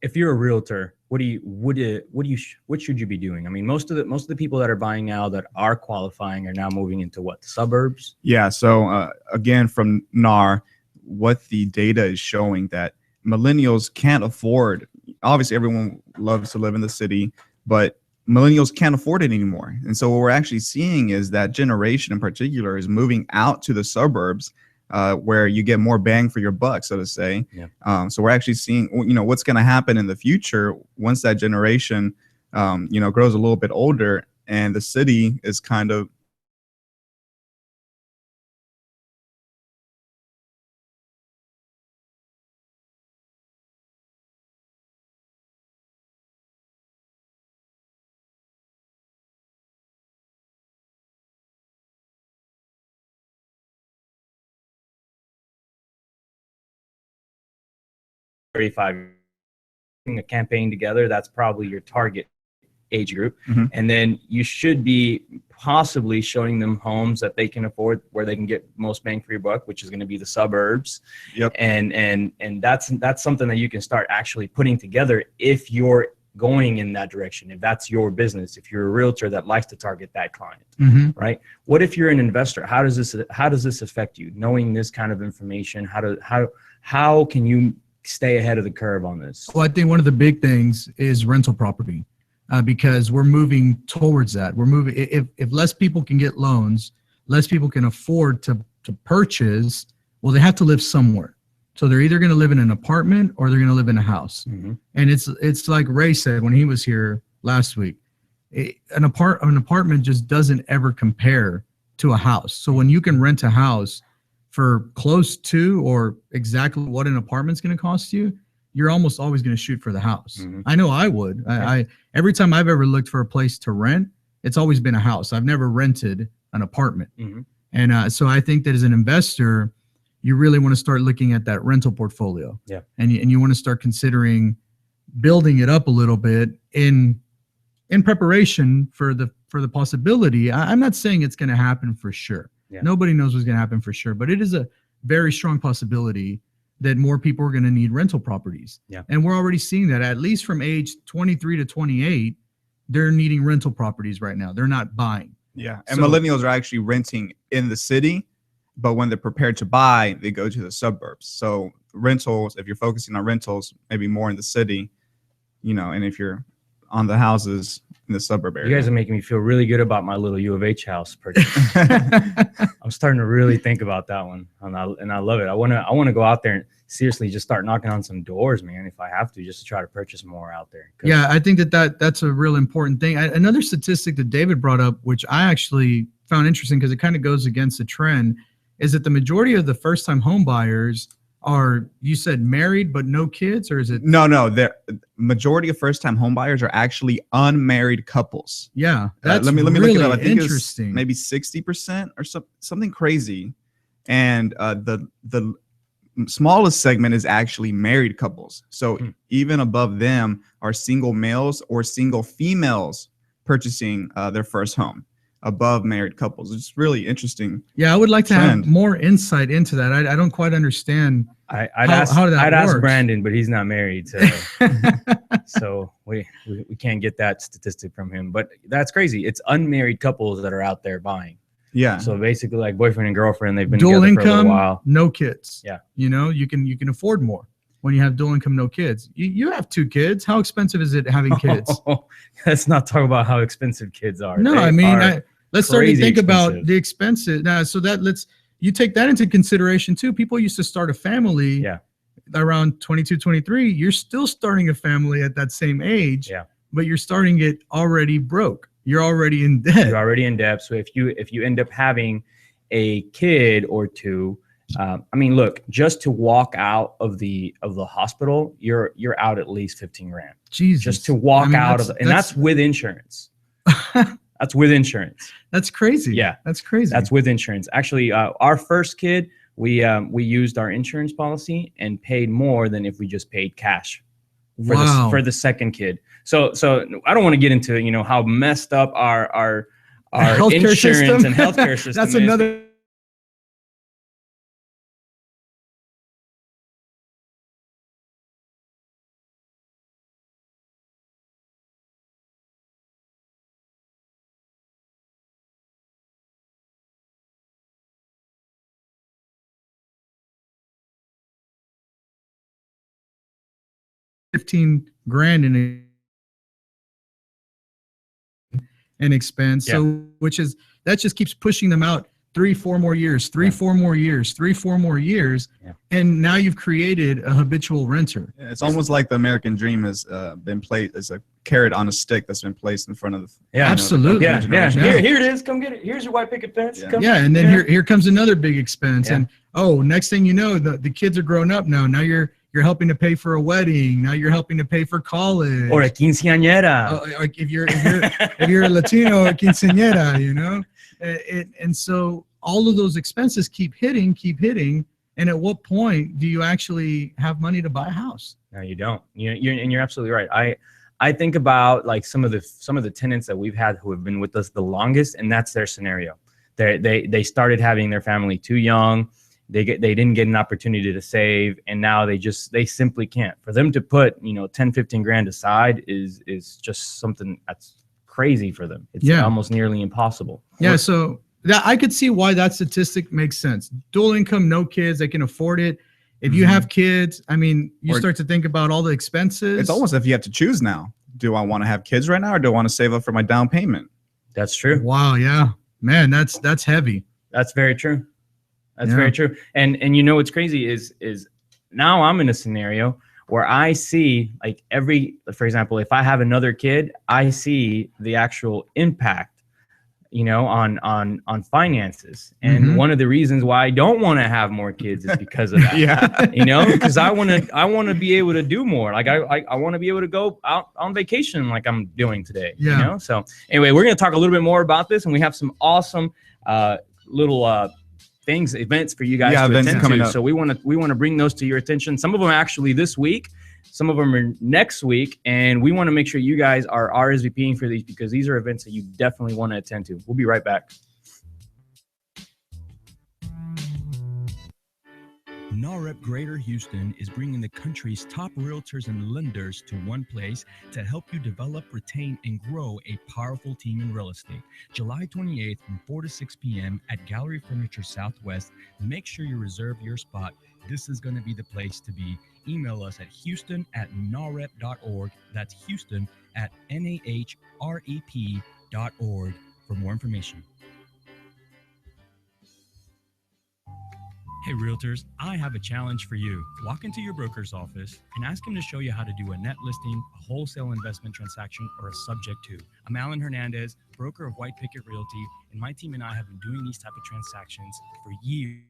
If you're a realtor, what should you be doing? I mean, most of the people that are buying now that are qualifying are now moving into what, the suburbs? So again, from NAR, what the data is showing that millennials can't afford. Obviously, everyone loves to live in the city, but millennials can't afford it anymore. And so what we're actually seeing is that generation in particular is moving out to the suburbs, where you get more bang for your buck, so to say. So we're actually seeing, what's going to happen in the future once that generation, grows a little bit older, and the city is kind of a campaign together. That's probably your target age group. And then you should be possibly showing them homes that they can afford, where they can get most bang for your buck, which is going to be the suburbs. And that's something that you can start actually putting together if you're going in that direction, if that's your business, if you're a realtor that likes to target that client. Right? What if you're an investor? How does this affect you, knowing this kind of information? How can you stay ahead of the curve on this? Well, I think one of the big things is rental property, because we're moving towards that. We're moving, if less people can get loans, less people can afford to purchase, well, they have to live somewhere. So they're either going to live in an apartment or they're going to live in a house. And it's like Ray said when he was here last week, an apartment just doesn't ever compare to a house. So when you can rent a house for close to or exactly what an apartment's going to cost you, you're almost always going to shoot for the house. I know I would. I every time I've ever looked for a place to rent, it's always been a house. I've never rented an apartment. And so I think that as an investor, you really want to start looking at that rental portfolio. And you want to start considering building it up a little bit in preparation for the possibility. I'm not saying it's going to happen for sure. Nobody knows what's going to happen for sure, but it is a very strong possibility that more people are going to need rental properties. And we're already seeing that, at least from age 23 to 28, they're needing rental properties right now. They're not buying. And millennials are actually renting in the city, but when they're prepared to buy, they go to the suburbs. So rentals, if you're focusing on rentals, maybe more in the city, and if you're on the houses in the suburb area. You guys are making me feel really good about my little U of H house purchase. I'm starting to really think about that one, and I love it. I want to go out there and seriously just start knocking on some doors, man, if I have to, just to try to purchase more out there. Yeah, I think that's a real important thing. Another statistic that David brought up, which I actually found interesting because it kind of goes against the trend, is that the majority of the first-time home buyers are, you said married but no kids, or is it? No, the majority of first-time home buyers are actually unmarried couples. Yeah, that's let me really look it up. I think interesting. it's maybe 60% or something crazy, and the smallest segment is actually married couples. So even above them are single males or single females purchasing their first home, above married couples. It's really interesting. Yeah, I would like to have more insight into that. I don't quite understand. I'd ask Brandon, but he's not married, so so we can't get that statistic from him. But that's crazy. It's unmarried couples that are out there buying. Yeah. So basically, like boyfriend and girlfriend, they've been dual together income, for a little while. No kids. Yeah. You know, you can afford more when you have dual income, no kids. You have 2 kids. How expensive is it having kids? Let's not talk about how expensive kids are. No, I mean, let's start to think about the expenses now. So that you take that into consideration too. People used to start a family. Yeah. Around 22, 23. You're still starting a family at that same age. Yeah. But you're starting it already broke. You're already in debt. You're already in debt. So if you end up having a kid or two, I mean, look, just to walk out of the hospital, you're out at least 15 grand. Jesus. Just to walk out of, and that's with insurance. That's with insurance. That's crazy. Yeah, that's crazy. That's with insurance. Actually, our first kid, we used our insurance policy and paid more than if we just paid cash for the second kid. So I don't want to get into, you know, how messed up our insurance system and healthcare system. That's another. $15,000 in an expense. Yeah. So that just keeps pushing them out 3-4 more years, 3-4 more years, 3-4 more years. Yeah. And now you've created a habitual renter. Yeah, it's almost like the American dream has been placed as a carrot on a stick that's been placed in front of the absolutely. Here it is. Come get it. Here's your white picket fence. And then here comes another big expense. And next thing you know, the kids are grown up now. Now you're helping to pay for a wedding. Now you're helping to pay for college. Or a quinceañera. Like if you're a Latino, a quinceañera, you know? And so all of those expenses keep hitting. And at what point do you actually have money to buy a house? No, you don't. You're absolutely right. I think about like some of the tenants that we've had who have been with us the longest, and that's their scenario. They started having their family too young. They didn't get an opportunity to save, and now they simply can't. For them to put 10-15 grand aside is just something that's crazy for them. It's almost nearly impossible. Yeah, so I could see why that statistic makes sense. Dual income, no kids, they can afford it. If you have kids, I mean, you start to think about all the expenses. It's almost as if you have to choose now. Do I want to have kids right now, or do I want to save up for my down payment? That's true. Wow, yeah, man, that's heavy. That's very true. That's very true. And you know what's crazy is now I'm in a scenario where I see like for example, if I have another kid, I see the actual impact, on finances. And one of the reasons why I don't want to have more kids is because of that. Because I want to be able to do more. Like I want to be able to go out on vacation like I'm doing today. So anyway, we're going to talk a little bit more about this, and we have some awesome little events for you guys to attend to. So we want to bring those to your attention. Some of them actually this week, some of them are next week, and we want to make sure you guys are RSVPing for these because these are events that you definitely want to attend to. We'll be right back. NAREP Greater Houston is bringing the country's top realtors and lenders to one place to help you develop, retain, and grow a powerful team in real estate. July 28th from 4 to 6 p.m. at Gallery Furniture Southwest. Make sure you reserve your spot. This is going to be the place to be. Email us at houston@narep.org. That's houston@nahrep.org for more information. Hey realtors, I have a challenge for you. Walk into your broker's office and ask him to show you how to do a net listing, a wholesale investment transaction, or a subject to. I'm Alan Hernandez, broker of White Picket Realty, and my team and I have been doing these type of transactions for years.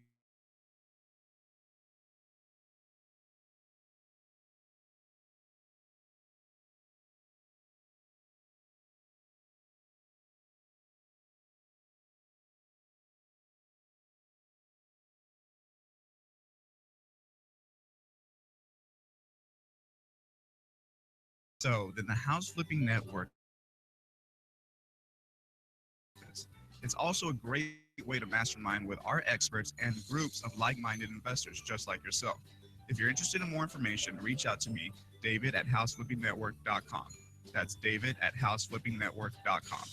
so, then the house flipping network. It's also a great way to mastermind with our experts and groups of like-minded investors just like yourself. If you're interested in more information, reach out to me, David at houseflippingnetwork.com. That's David at houseflippingnetwork.com.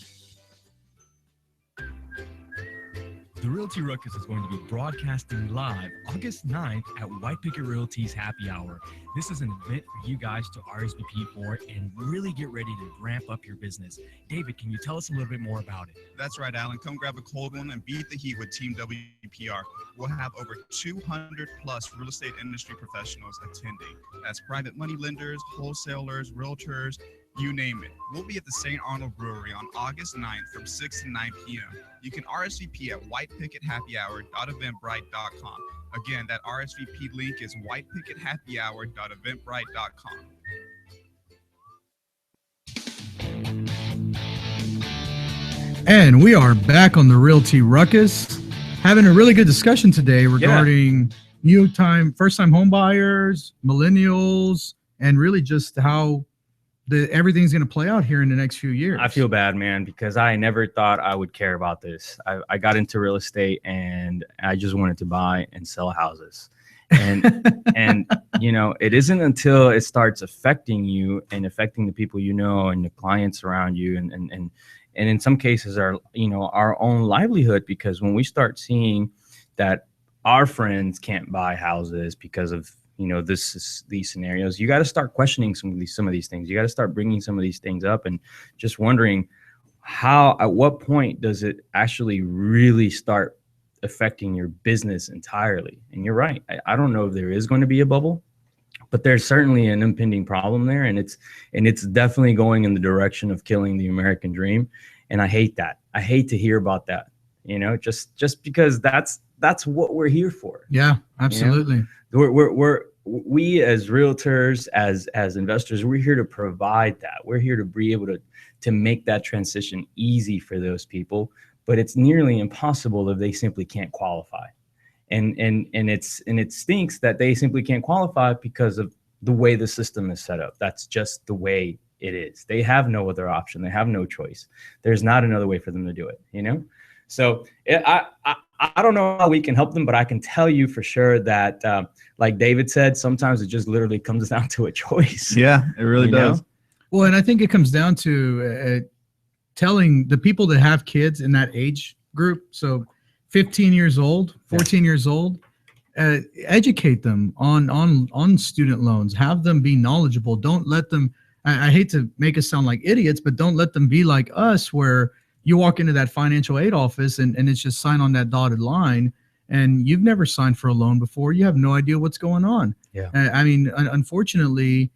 The Realty Ruckus is going to be broadcasting live August 9th at White Picket Realty's Happy Hour. This is an event for you guys to RSVP for and really get ready to ramp up your business. David, can you tell us a little bit more about it? That's right, Alan. Come grab a cold one and beat the heat with Team WPR. We'll have over 200 plus real estate industry professionals attending. That's private money lenders, wholesalers, realtors, you name it. We'll be at the St. Arnold Brewery on August 9th from 6 to 9 p.m. You can RSVP at whitepickethappyhour.eventbrite.com. Again, that RSVP link is whitepickethappyhour.eventbrite.com. And we are back on the Realty Ruckus, having a really good discussion today regarding first-time home buyers, millennials, and really just how everything's going to play out here in the next few years. I feel bad, man, because I never thought I would care about this. I got into real estate and I just wanted to buy and sell houses. And and you know, it isn't until it starts affecting you and affecting the people you know and the clients around you and in some cases our own livelihood, because when we start seeing that our friends can't buy houses because of these scenarios, you got to start questioning some of these things. You got to start bringing some of these things up and just wondering at what point does it actually really start affecting your business entirely. And you're right. I don't know if there is going to be a bubble, but there's certainly an impending problem there. And it's definitely going in the direction of killing the American dream. And I hate that. I hate to hear about that, just because that's what we're here for. Yeah, absolutely. We as realtors, as investors, we're here to provide that. We're here to be able to make that transition easy for those people, but it's nearly impossible if they simply can't qualify. And it stinks that they simply can't qualify because of the way the system is set up. That's just the way it is. They have no other option. They have no choice. There's not another way for them to do it, So I don't know how we can help them, but I can tell you for sure that, like David said, sometimes it just literally comes down to a choice. Yeah, it really does. Well, and I think it comes down to telling the people that have kids in that age group, so 15 years old, 14 years old, educate them on student loans. Have them be knowledgeable. Don't let them, I hate to make us sound like idiots, but don't let them be like us where you walk into that financial aid office and it's just sign on that dotted line and you've never signed for a loan before. You have no idea what's going on. Yeah. I mean, unfortunately,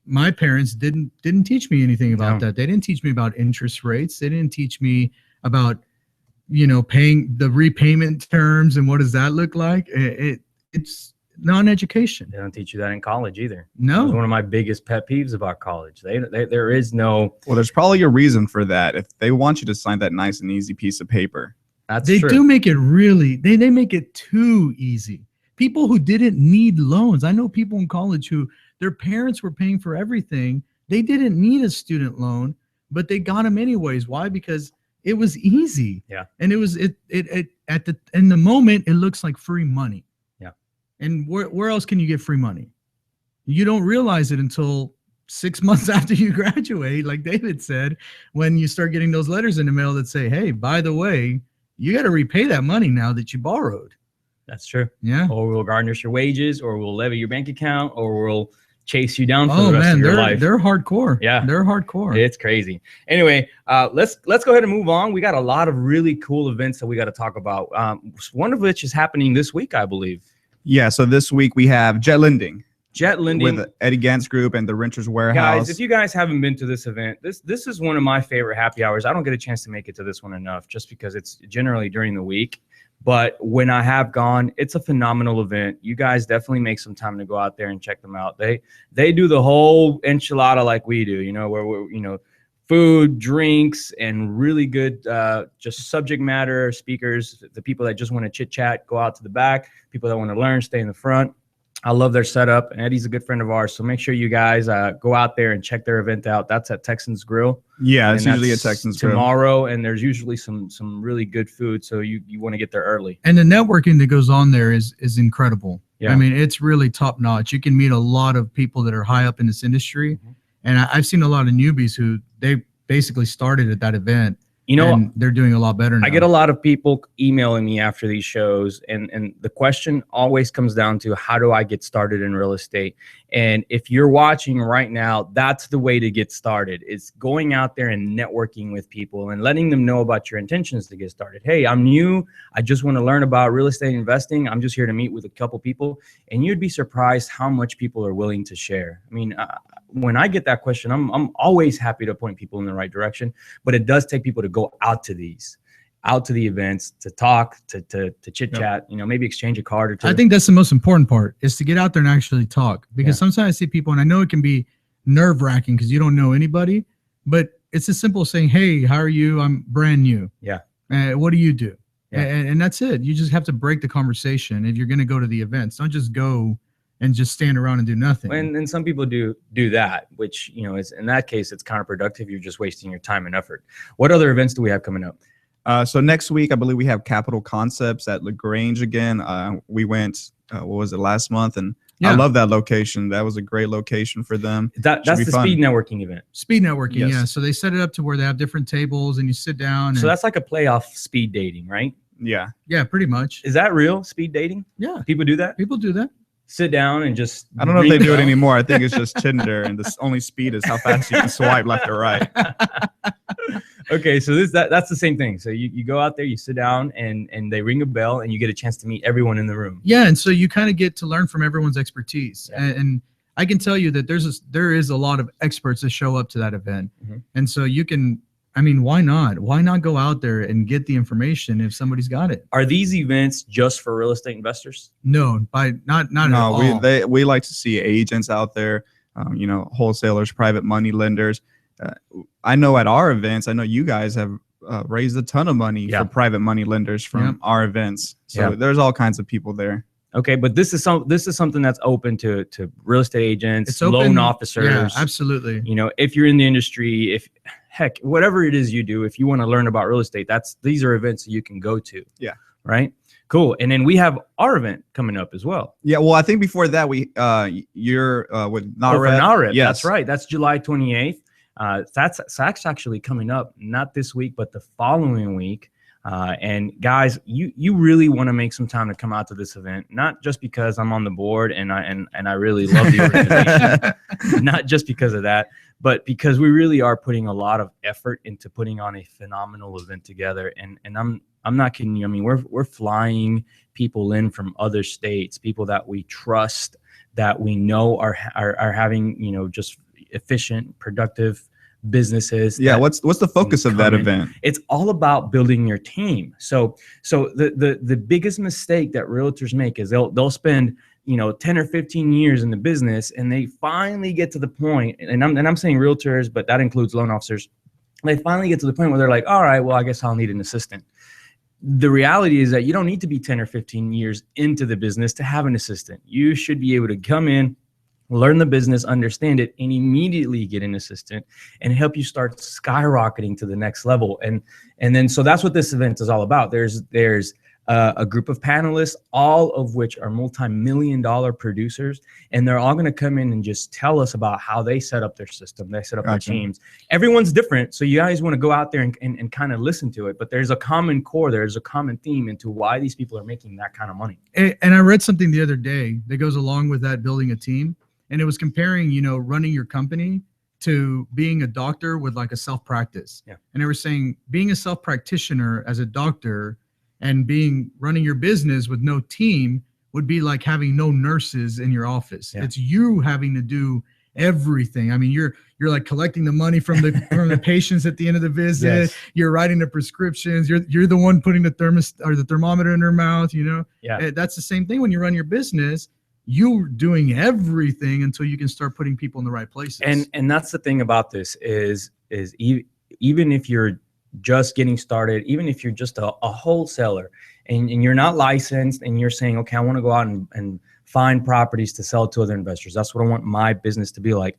my parents didn't teach me anything about that. They didn't teach me about interest rates. They didn't teach me about, paying the repayment terms and what does that look like. It's non-education. They don't teach you that in college either. No. It was one of my biggest pet peeves about college. There is no. Well, there's probably a reason for that. If they want you to sign that nice and easy piece of paper. They do make it really, they make it too easy. People who didn't need loans. I know people in college who their parents were paying for everything. They didn't need a student loan, but they got them anyways. Why? Because it was easy. Yeah. And it was in the moment, it looks like free money. And where else can you get free money? You don't realize it until 6 months after you graduate, like David said, when you start getting those letters in the mail that say, hey, by the way, you got to repay that money now that you borrowed. That's true. Yeah. Or we'll garnish your wages, or we'll levy your bank account, or we'll chase you down for the rest of your life. They're hardcore. Yeah. They're hardcore. It's crazy. Anyway, let's go ahead and move on. We got a lot of really cool events that we got to talk about. One of which is happening this week, I believe. Yeah, so this week we have Jet Lending with Eddie Gantz Group and the Renters Warehouse. Guys, if you guys haven't been to this event, this is one of my favorite happy hours. I don't get a chance to make it to this one enough just because it's generally during the week. But when I have gone, it's a phenomenal event. You guys definitely make some time to go out there and check them out. They do the whole enchilada like we do, where we're, food, drinks, and really good just subject matter speakers. The people that just want to chit chat, go out to the back. People that want to learn, stay in the front. I love their setup. And Eddie's a good friend of ours. So make sure you guys go out there and check their event out. That's at Texans Grill. Yeah, it's usually at Texans Grill. Tomorrow, and there's usually some really good food. So you want to get there early. And the networking that goes on there is incredible. Yeah. I mean, it's really top notch. You can meet a lot of people that are high up in this industry. Mm-hmm. And I've seen a lot of newbies who they basically started at that event. You know, and they're doing a lot better now. I get a lot of people emailing me after these shows, and the question always comes down to, how do I get started in real estate? And if you're watching right now, that's the way to get started. It's going out there and networking with people and letting them know about your intentions to get started. Hey, I'm new. I just want to learn about real estate investing. I'm just here to meet with a couple people. And you'd be surprised how much people are willing to share. I mean, when I get that question, I'm always happy to point people in the right direction, but it does take people to go out to the events, to talk, to chit chat, you know, maybe exchange a card or two. I think that's the most important part, is to get out there and actually talk, because sometimes I see people, and I know it can be nerve wracking because you don't know anybody, but it's as simple as saying, hey, how are you? I'm brand new. Yeah. What do you do? Yeah. And that's it. You just have to break the conversation if you're going to go to the events. Don't just go and just stand around and do nothing. And some people do that, which, you know, is, in that case, it's counterproductive. You're just wasting your time and effort. What other events do we have coming up? So next week, I believe we have Capital Concepts at LaGrange again. We went, what was it, last month? And I love that location. That was a great location for them. That's the speed networking event. Speed networking, yeah. So they set it up to where they have different tables and you sit down. So that's like a playoff speed dating, right? Yeah. Yeah, pretty much. Is that real, speed dating? Yeah. People do that? People do that. Sit down and just... I don't know if they do it anymore. I think it's just Tinder, and the only speed is how fast you can swipe left or right. Okay, so that's the same thing. So you go out there, you sit down, and they ring a bell, and you get a chance to meet everyone in the room. Yeah, and so you kind of get to learn from everyone's expertise. Yeah. And I can tell you that there is a lot of experts that show up to that event. Mm-hmm. And so you can... I mean, why not? Why not go out there and get the information if somebody's got it? Are these events just for real estate investors? No, not at all. We like to see agents out there, you know, wholesalers, private money lenders. I know at our events, I know you guys have raised a ton of money for private money lenders from our events. So there's all kinds of people there. Okay, but this is something that's open to real estate agents, loan officers. Yeah, absolutely. You know, if you're in the industry, heck, whatever it is you do, if you want to learn about real estate, these are events that you can go to. Yeah. Right. Cool. And then we have our event coming up as well. Yeah. Well, I think before that, you're with NAREP. Yes. That's right. That's July 28th. That's actually coming up, not this week, but the following week. And guys, you really want to make some time to come out to this event, not just because I'm on the board and I really love the organization, not just because of that, but because we really are putting a lot of effort into putting on a phenomenal event together. And I'm not kidding you. I mean, we're flying people in from other states, people that we trust, that we know are having, you know, just efficient, productive businesses. Yeah. What's the focus of that event? It's all about building your team. So the biggest mistake that realtors make is they'll spend, you know, 10 or 15 years in the business, and they finally get to the point, and I'm saying realtors, but that includes loan officers. They finally get to the point where they're like, all right, well, I guess I'll need an assistant. The reality is that you don't need to be 10 or 15 years into the business to have an assistant. You should be able to come in, learn the business, understand it, and immediately get an assistant and help you start skyrocketing to the next level. And then, so that's what this event is all about. There's a group of panelists, all of which are multi-million-dollar producers, and they're all going to come in and just tell us about how they set up their system, they set up their teams. Everyone's different, so you guys want to go out there and kind of listen to it, but there's a common core, there's a common theme into why these people are making that kind of money. And I read something the other day that goes along with that, building a team, and it was comparing, you know, running your company to being a doctor with like a self-practice. Yeah. And they were saying being a self-practitioner as a doctor and running your business with no team would be like having no nurses in your office. Yeah. It's you having to do everything. I mean, you're like collecting the money from the patients at the end of the visit. Yes. You're writing the prescriptions. You're the one putting the thermometer in their mouth. You know. Yeah. That's the same thing when you run your business. You're doing everything until you can start putting people in the right places. And that's the thing about this is even if you're just getting started, even if you're just a wholesaler and you're not licensed and you're saying, okay, I want to go out and find properties to sell to other investors. That's what I want my business to be like.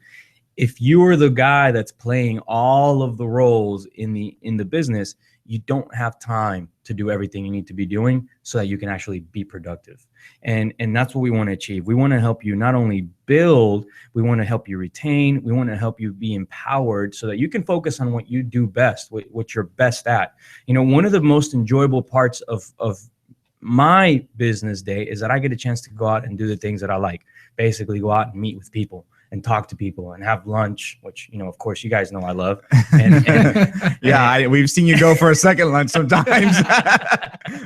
If you're the guy that's playing all of the roles in the business, you don't have time to do everything you need to be doing so that you can actually be productive. And that's what we want to achieve. We want to help you not only build, we want to help you retain, we want to help you be empowered so that you can focus on what you do best, what you're best at. You know, one of the most enjoyable parts of my business day is that I get a chance to go out and do the things that I like. Basically go out and meet with people and talk to people and have lunch, which, you know, of course, you guys know I love. Yeah, we've seen you go for a second lunch sometimes.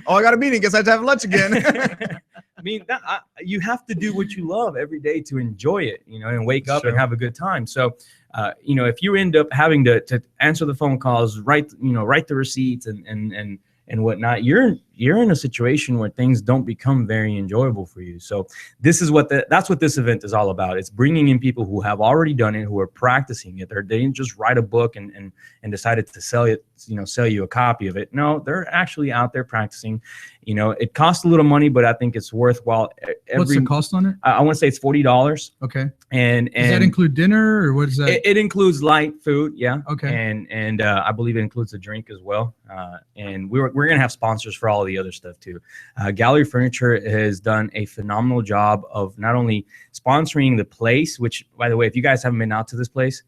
Oh, I got a meeting. Guess I have to have lunch again. I mean, you have to do what you love every day to enjoy it, you know, and wake up and have a good time. So, you know, if you end up having to answer the phone calls, write the receipts and whatnot, you're in a situation where things don't become very enjoyable for you. So this is that's what this event is all about. It's bringing in people who have already done it, who are practicing it. They didn't just write a book and decided to sell you a copy of it. No, they're actually out there practicing. You know, it costs a little money, but I think it's worthwhile. What's the cost on it? I want to say it's $40. Okay. And does that include dinner, or what is that? It includes light food, yeah. Okay. And I believe it includes a drink as well. And we're gonna have sponsors for all the other stuff too. Gallery Furniture has done a phenomenal job of not only sponsoring the place, which, by the way, if you guys haven't been out to this place,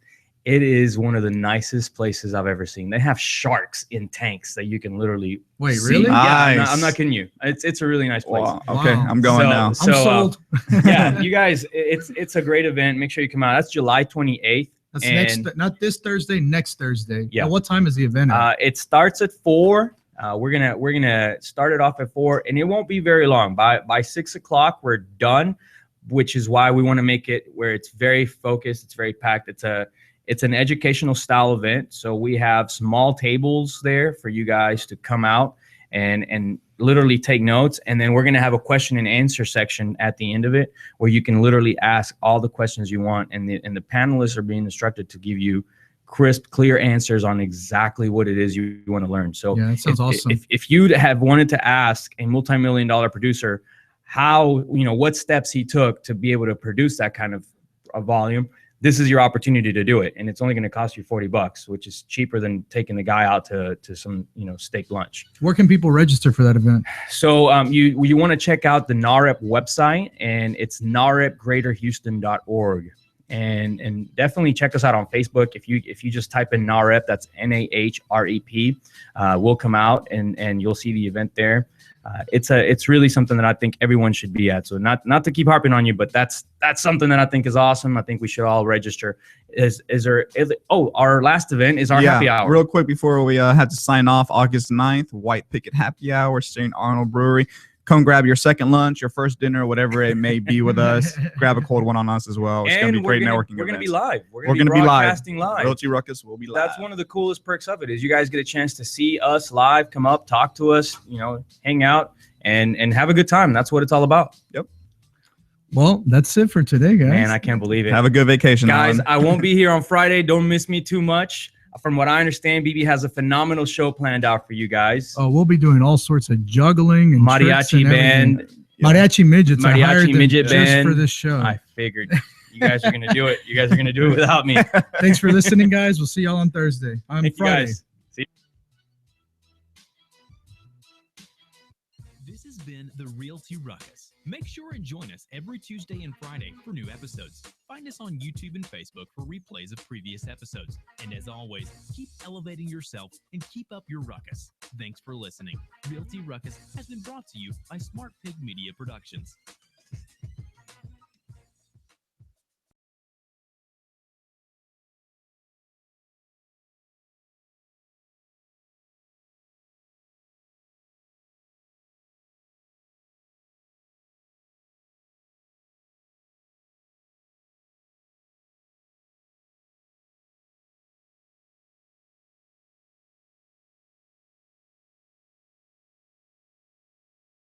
it is one of the nicest places I've ever seen. They have sharks in tanks that you can literally see. Really? Nice. Yeah, I'm not kidding you. It's a really nice place. Wow. Okay, I'm going now. I'm sold. Yeah, you guys, it's a great event. Make sure you come out. That's July 28th. That's not this Thursday, next Thursday. Yeah. Now, what time is the event at? It starts at 4. We're gonna start it off at 4, and it won't be very long. By 6 o'clock, we're done, which is why we want to make it where it's very focused. It's very packed. It's an educational style event. So we have small tables there for you guys to come out and literally take notes. And then we're going to have a question and answer section at the end of it where you can literally ask all the questions you want. And the panelists are being instructed to give you crisp, clear answers on exactly what it is you want to learn. So yeah, that sounds awesome. If you have wanted to ask a multi-million-dollar producer how, what steps he took to be able to produce that kind of a volume, this is your opportunity to do it. And it's only going to cost you $40, which is cheaper than taking the guy out to some, steak lunch. Where can people register for that event? So you want to check out the NAREP website, and it's narepgreaterhouston.org. And definitely check us out on Facebook. If you just type in NAREP, that's NAHREP, we'll come out and you'll see the event there. It's really something that I think everyone should be at. So not to keep harping on you, but that's something that I think is awesome. I think we should all register. Our last event is our happy hour. Real quick before we have to sign off, August 9th, White Picket Happy Hour, St. Arnold Brewery. Come grab your second lunch, your first dinner, whatever it may be with us. Grab a cold one on us as well. It's going to be great networking. We're going to be live. We're going to be broadcasting live. Realty Ruckus will be live. That's one of the coolest perks of it is you guys get a chance to see us live, come up, talk to us, hang out, and have a good time. That's what it's all about. Yep. Well, that's it for today, guys. Man, I can't believe it. Have a good vacation, guys. Alan. I won't be here on Friday. Don't miss me too much. From what I understand, BB has a phenomenal show planned out for you guys. Oh, we'll be doing all sorts of juggling and mariachi band. Mariachi midgets. Mariachi midget band just for this show. I figured you guys are going to do it. You guys are going to do it without me. Thanks for listening, guys. We'll see y'all on Thursday. Thank Friday. You guys. See This has been the Realty Ruckus. Make sure and join us every Tuesday and Friday for new episodes. Find us on YouTube and Facebook for replays of previous episodes. And as always, keep elevating yourself and keep up your ruckus. Thanks for listening. Realty Ruckus has been brought to you by Smart Pig Media Productions.